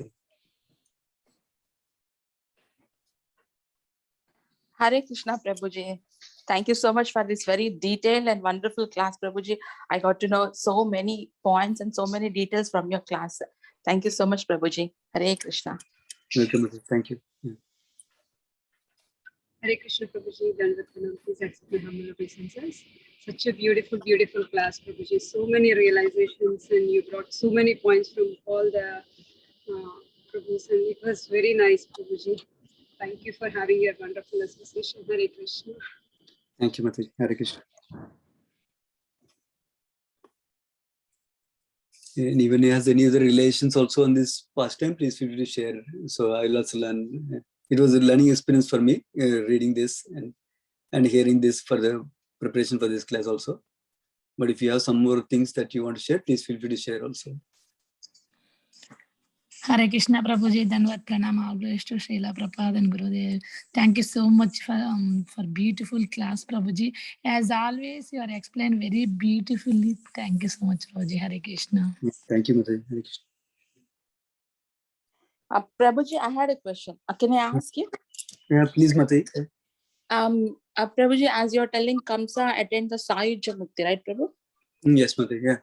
Hare Krishna, Prabhuji. Thank you so much for this very detailed and wonderful class, Prabhuji. I got to know so many points and so many details from your class. Thank you so much, Prabhuji. Hare Krishna. Welcome. Thank you. Hare Krishna, Prabhuji. Dandavat, please accept my humble obeisances. Such a beautiful, beautiful class, Prabhuji. So many realizations, and you brought so many points from all the Prabhus, and it was very nice, Prabhuji. Thank you for having your wonderful association. Hare Krishna. Thank you, Mataji. Hare Krishna. And even has any other relations also on this pastime, please feel free to share. So I'll also learn. It was a learning experience for me, reading this and hearing this for the preparation for this class also. But if you have some more things that you want to share, please feel free to share also. Hare Krishna, Prabhuji, Dhanvat Pranam, all glories to Srila Prabhupada and Gurudev. Thank you so much for beautiful class, Prabhuji. As always, you are explained very beautifully. Thank you so much, Prabhuji. Hare Krishna. Thank you, Mataji. Hare Krishna. Prabhuji, I had a question. Can I ask you? Yeah, please, Mataji. Prabhuji, as you're telling, Kamsa attend the Sayuja Mukti, right, Prabhu? Yes, Mataji. Yeah.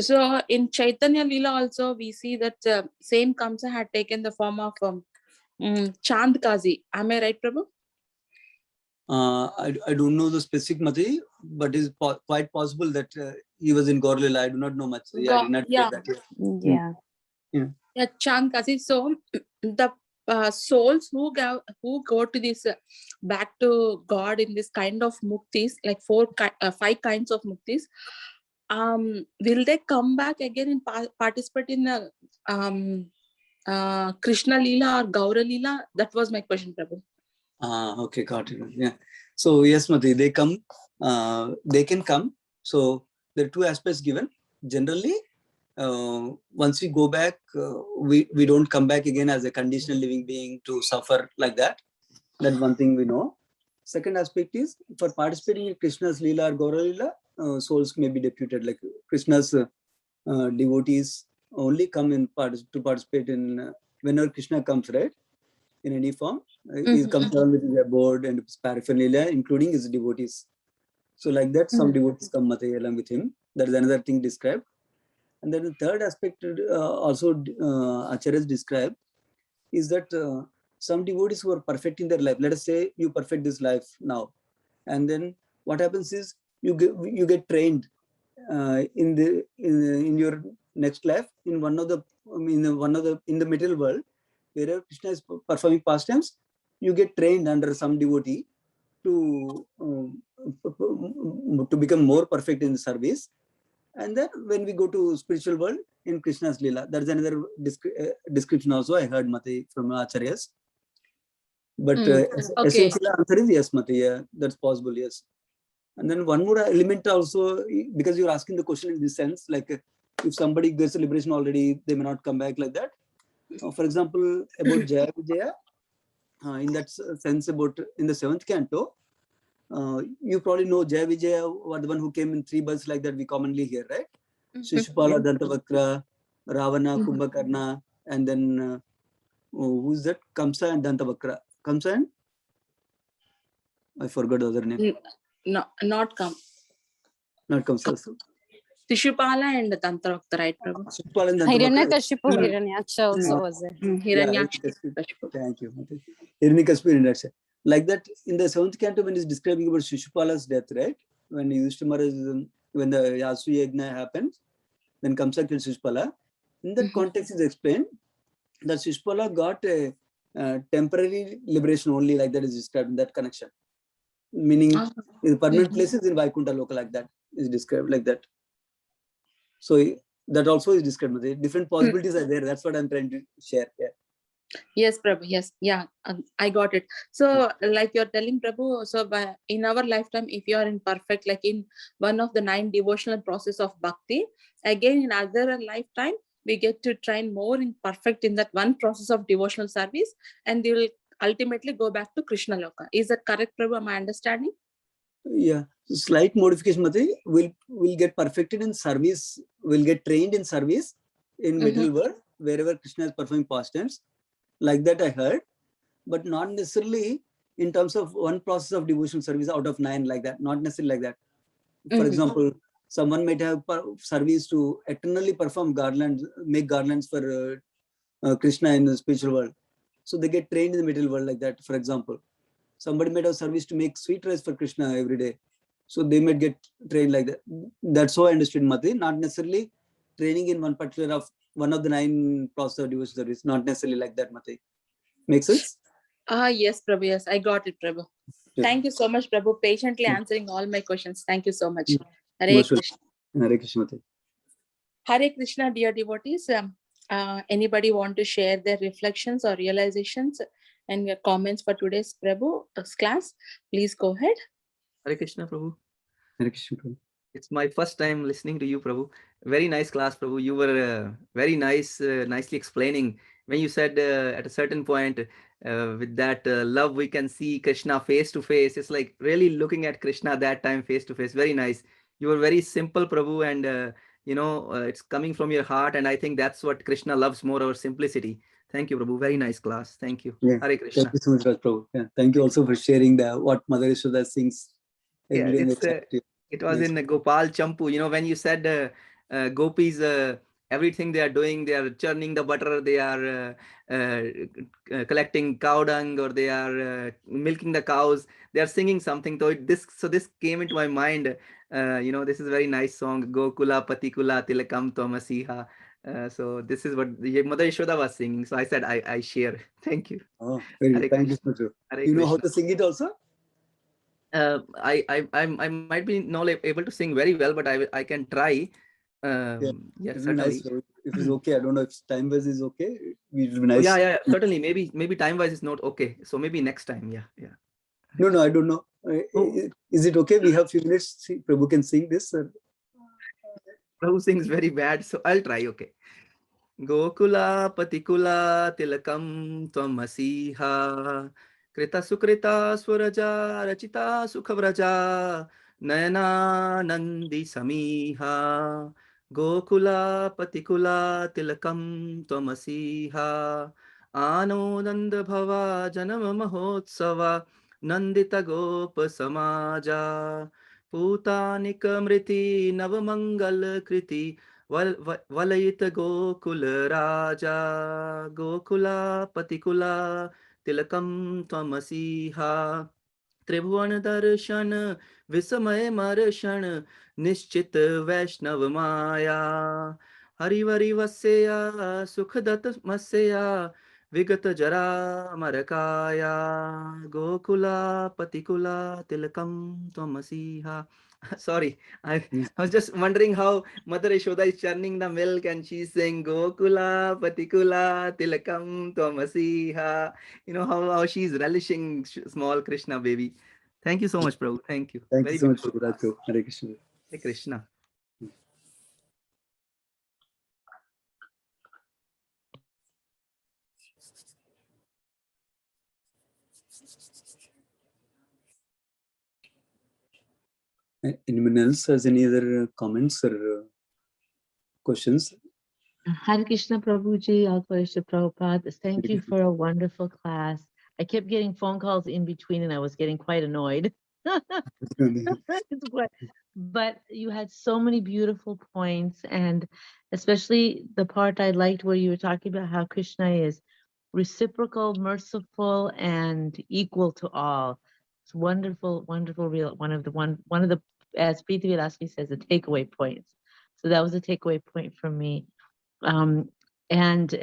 So in Chaitanya Leela also, we see that same Kamsa had taken the form of Chand Kazi. Am I right, Prabhu? I don't know the specific Mataji, but it's quite possible that he was in Gorlila. I do not know much. Yeah, I did not hear that. Yeah, Chand Kazi. So the souls who go to this back to God in this kind of muktis, like 5 kinds of muktis, will they come back again and participate in the Krishna Leela or Gaura Leela? That was my question, Prabhu. Okay, got it. Yeah. So yes, Mati, they come. They can come. So there are 2 aspects given. Generally, once we go back, we don't come back again as a conditional living being to suffer like that. That's one thing we know. Second aspect is for participating in Krishna's Leela or Gaura Leela, souls may be deputed, like Krishna's devotees only come in to participate in whenever Krishna comes, right? In any form, he comes along with his abode and his paraphernalia, including his devotees. So like that, some devotees come Mataji along with him. That is another thing described. And then the third aspect also Acharyas described is that some devotees who are perfect in their life, let us say you perfect this life now, and then what happens is you get trained in your next life, in one of the in the material world, wherever Krishna is performing pastimes, you get trained under some devotee to become more perfect in service. And then when we go to spiritual world, in Krishna's Leela, that's another description also I heard, Mati, from Acharyas. But Okay. essentially answer is yes, Mati. Yeah, that's possible, yes. And then one more element also, because you're asking the question in this sense, like if somebody gets a liberation already, they may not come back like that. For example, about Jaya Vijaya, in that sense, about in the 7th canto, you probably know Jaya Vijaya, was the one who came in 3 births like that we commonly hear, right? Shishupala, Dantavakra, Ravana, Kumbhakarna, and then who's that? Kamsa and Dantavakra. Kamsa and? I forgot the other name. No, not come. Not Kamsa. Tishupala and Dantavakra, right, Prabhu? Shishupala and Dantavakra. Hiranyakashipu, Hiranyaksha also was there. Hiranyakashipu. Thank you. Hiranyakashipu. Like that, in the 7th canto, when it's describing about Shishupala's death, right? When Yudhishthira, when the Yasu Yagna happened, then Kamsa killed Shishupala. In that context, is explained that Shishupala got a temporary liberation only, like that is described in that connection. Meaning, in permanent places in Vaikuntha Loka, like that is described like that. So that also is described. Different possibilities are there. That's what I'm trying to share. Yeah. Yes, Prabhu. Yes, yeah, I got it. So, like you're telling, Prabhu, so in our lifetime, if you are in perfect, like in one of the 9 devotional process of Bhakti, again in other lifetime, we get to train more in perfect in that one process of devotional service, and they will ultimately go back to Krishna Loka. Is that correct, Prabhu? Am I understanding? Yeah, slight modification, Mati. We'll get perfected in service. We'll get trained in service in middle world, wherever Krishna is performing pastimes. Like that I heard, but not necessarily in terms of one process of devotional service out of 9 like that. Not necessarily like that. For example, someone might have service to eternally perform garlands, make garlands for Krishna in the spiritual world. So they get trained in the middle world like that. For example, somebody might have service to make sweet rice for Krishna every day. So they might get trained like that. That's how I understood, Mati. Not necessarily training in one particular of one of the 9 process of devotional service. Not necessarily like that, Mati. Make sense? Yes, Prabhu. Yes, I got it, Prabhu. Yeah. Thank you so much, Prabhu, patiently answering all my questions. Thank you so much. Hare Krishna. Hare Krishna, Mati. Hare Krishna, dear devotees. Anybody want to share their reflections or realizations and your comments for today's Prabhu class? Please go ahead. Hare Krishna, Prabhu. Hare Krishna, Prabhu. It's my first time listening to you, Prabhu. Very nice class, Prabhu. You were very nice, nicely explaining. When you said at a certain point, with that love, we can see Krishna face to face. It's like really looking at Krishna that time face to face. Very nice. You were very simple, Prabhu, and it's coming from your heart. And I think that's what Krishna loves more, our simplicity. Thank you, Prabhu. Very nice class. Thank you. Yeah. Hare Krishna. Thank you so much, Raj Prabhu. Yeah. Thank you also for sharing what Mother Yashoda sings. Yeah, it was nice. In Gopal Champu, when you said gopis, everything they are doing, they are churning the butter, they are collecting cow dung, or they are milking the cows, they are singing something. So this came into my mind. This is a very nice song, Gokula Patikula Tilakam Tomasiha. So this is what Mother Yashoda was singing. So I said I share. Thank you. Oh, very good. Thank you so much. You know how to sing it also? I might be not able to sing very well, but I can try. Yeah, certainly. Nice. If it's okay, I don't know if time wise is okay. It would be nice. Yeah, certainly. Maybe time wise is not okay. So maybe next time. Yeah. No, I don't know. Is it okay? We have few minutes. Prabhu can sing this. Prabhu sings very bad, so I'll try. Okay. Gokula Patikula Tilakam Tvamasiha Krita Sukrita Swaraja Rachita Sukhavraja Nayana Nandi Samiha Gokula Patikula Tilakam Tvamasiha Anodanda Bhava Janama Mahotsava Nandita Gopa Samaja Putanika Mriti Navamangal Kriti Valayita Gokula Raja Gokula Patikula Tilakam Tvamasiha Tribhuvan Darshan विस्मय मर्षण निश्चित वैष्णव माया हरिवरि वस्या सुखदत मस्या विगत जरा मरकाया गोकुला पतिकुला तिलकम त्वमसीहा. Sorry, I was just wondering how Mother Yashoda is churning the milk and she's saying Gokula Patikula Tilakam Tvamasiha. You know how she's relishing small Krishna baby. Thank you so much, Prabhu. Thank you. Thank Very you so much, beautiful. Prabhu. Hare Krishna. Hare Krishna. Anyone else has any other comments or questions? Hare Krishna Prabhuji, All Glories to Prabhupada. Thank you for a wonderful class. I kept getting phone calls in between and I was getting quite annoyed. But you had so many beautiful points, and especially the part I liked where you were talking about how Krishna is reciprocal, merciful, and equal to all. It's wonderful, wonderful, real one of the, as Preeti Vilasky says, the takeaway points. So that was a takeaway point for me. And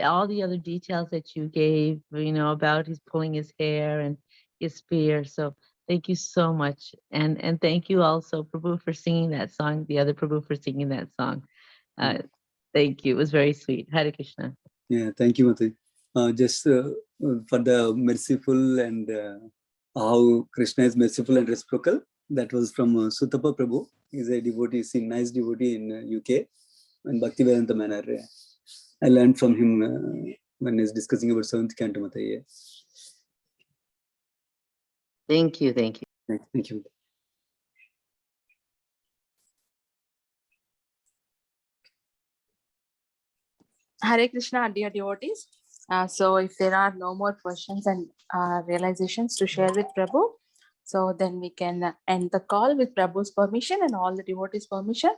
all the other details that you gave, about his pulling his hair and his spear. So thank you so much. And thank you also, Prabhu, for singing that song, the other Prabhu for singing that song. Thank you. It was very sweet. Hare Krishna. Yeah, thank you, Mataji. Just for the merciful and how Krishna is merciful and reciprocal, that was from Sutapa Prabhu. He's a devotee, nice devotee in UK and Bhakti Vedanta manner. I learned from him when he's discussing about 7th Canto, Mataji. Thank you. Thank you. Thank you. Hare Krishna, dear devotees. So if there are no more questions and realizations to share with Prabhu, so then we can end the call with Prabhu's permission and all the devotees' permission.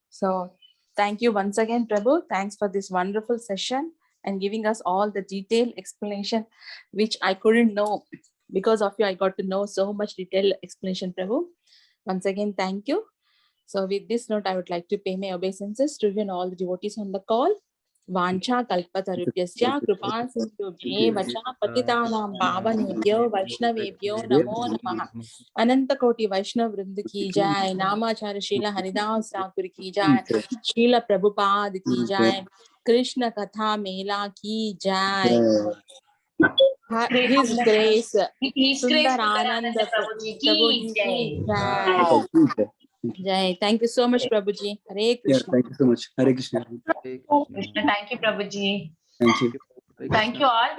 So thank you once again, Prabhu. Thanks for this wonderful session and giving us all the detailed explanation, which I couldn't know. Because of you, I got to know so much detailed explanation, Prabhu. Once again, thank you. So with this note, I would like to pay my obeisances to you and all the devotees on the call. Vancha kalpatarupyasya kripa sindhubhye vacha patitanam pavanebhyo vaishnavebhyo namo namaha. Ananta Koti Vaishnav Vrinda ki jai, Namacharya Srila Haridas Thakur ki jai, Srila Prabhupada ki jai, Krishna Katha Mela ki jai. His Grace Sundarananda Prabhuji ki jai. Jai. Thank you so much, Prabhuji. Hare Krishna. Yeah, thank you so much. Hare Krishna. Krishna, thank you, Prabhuji. Thank you. Thank you all.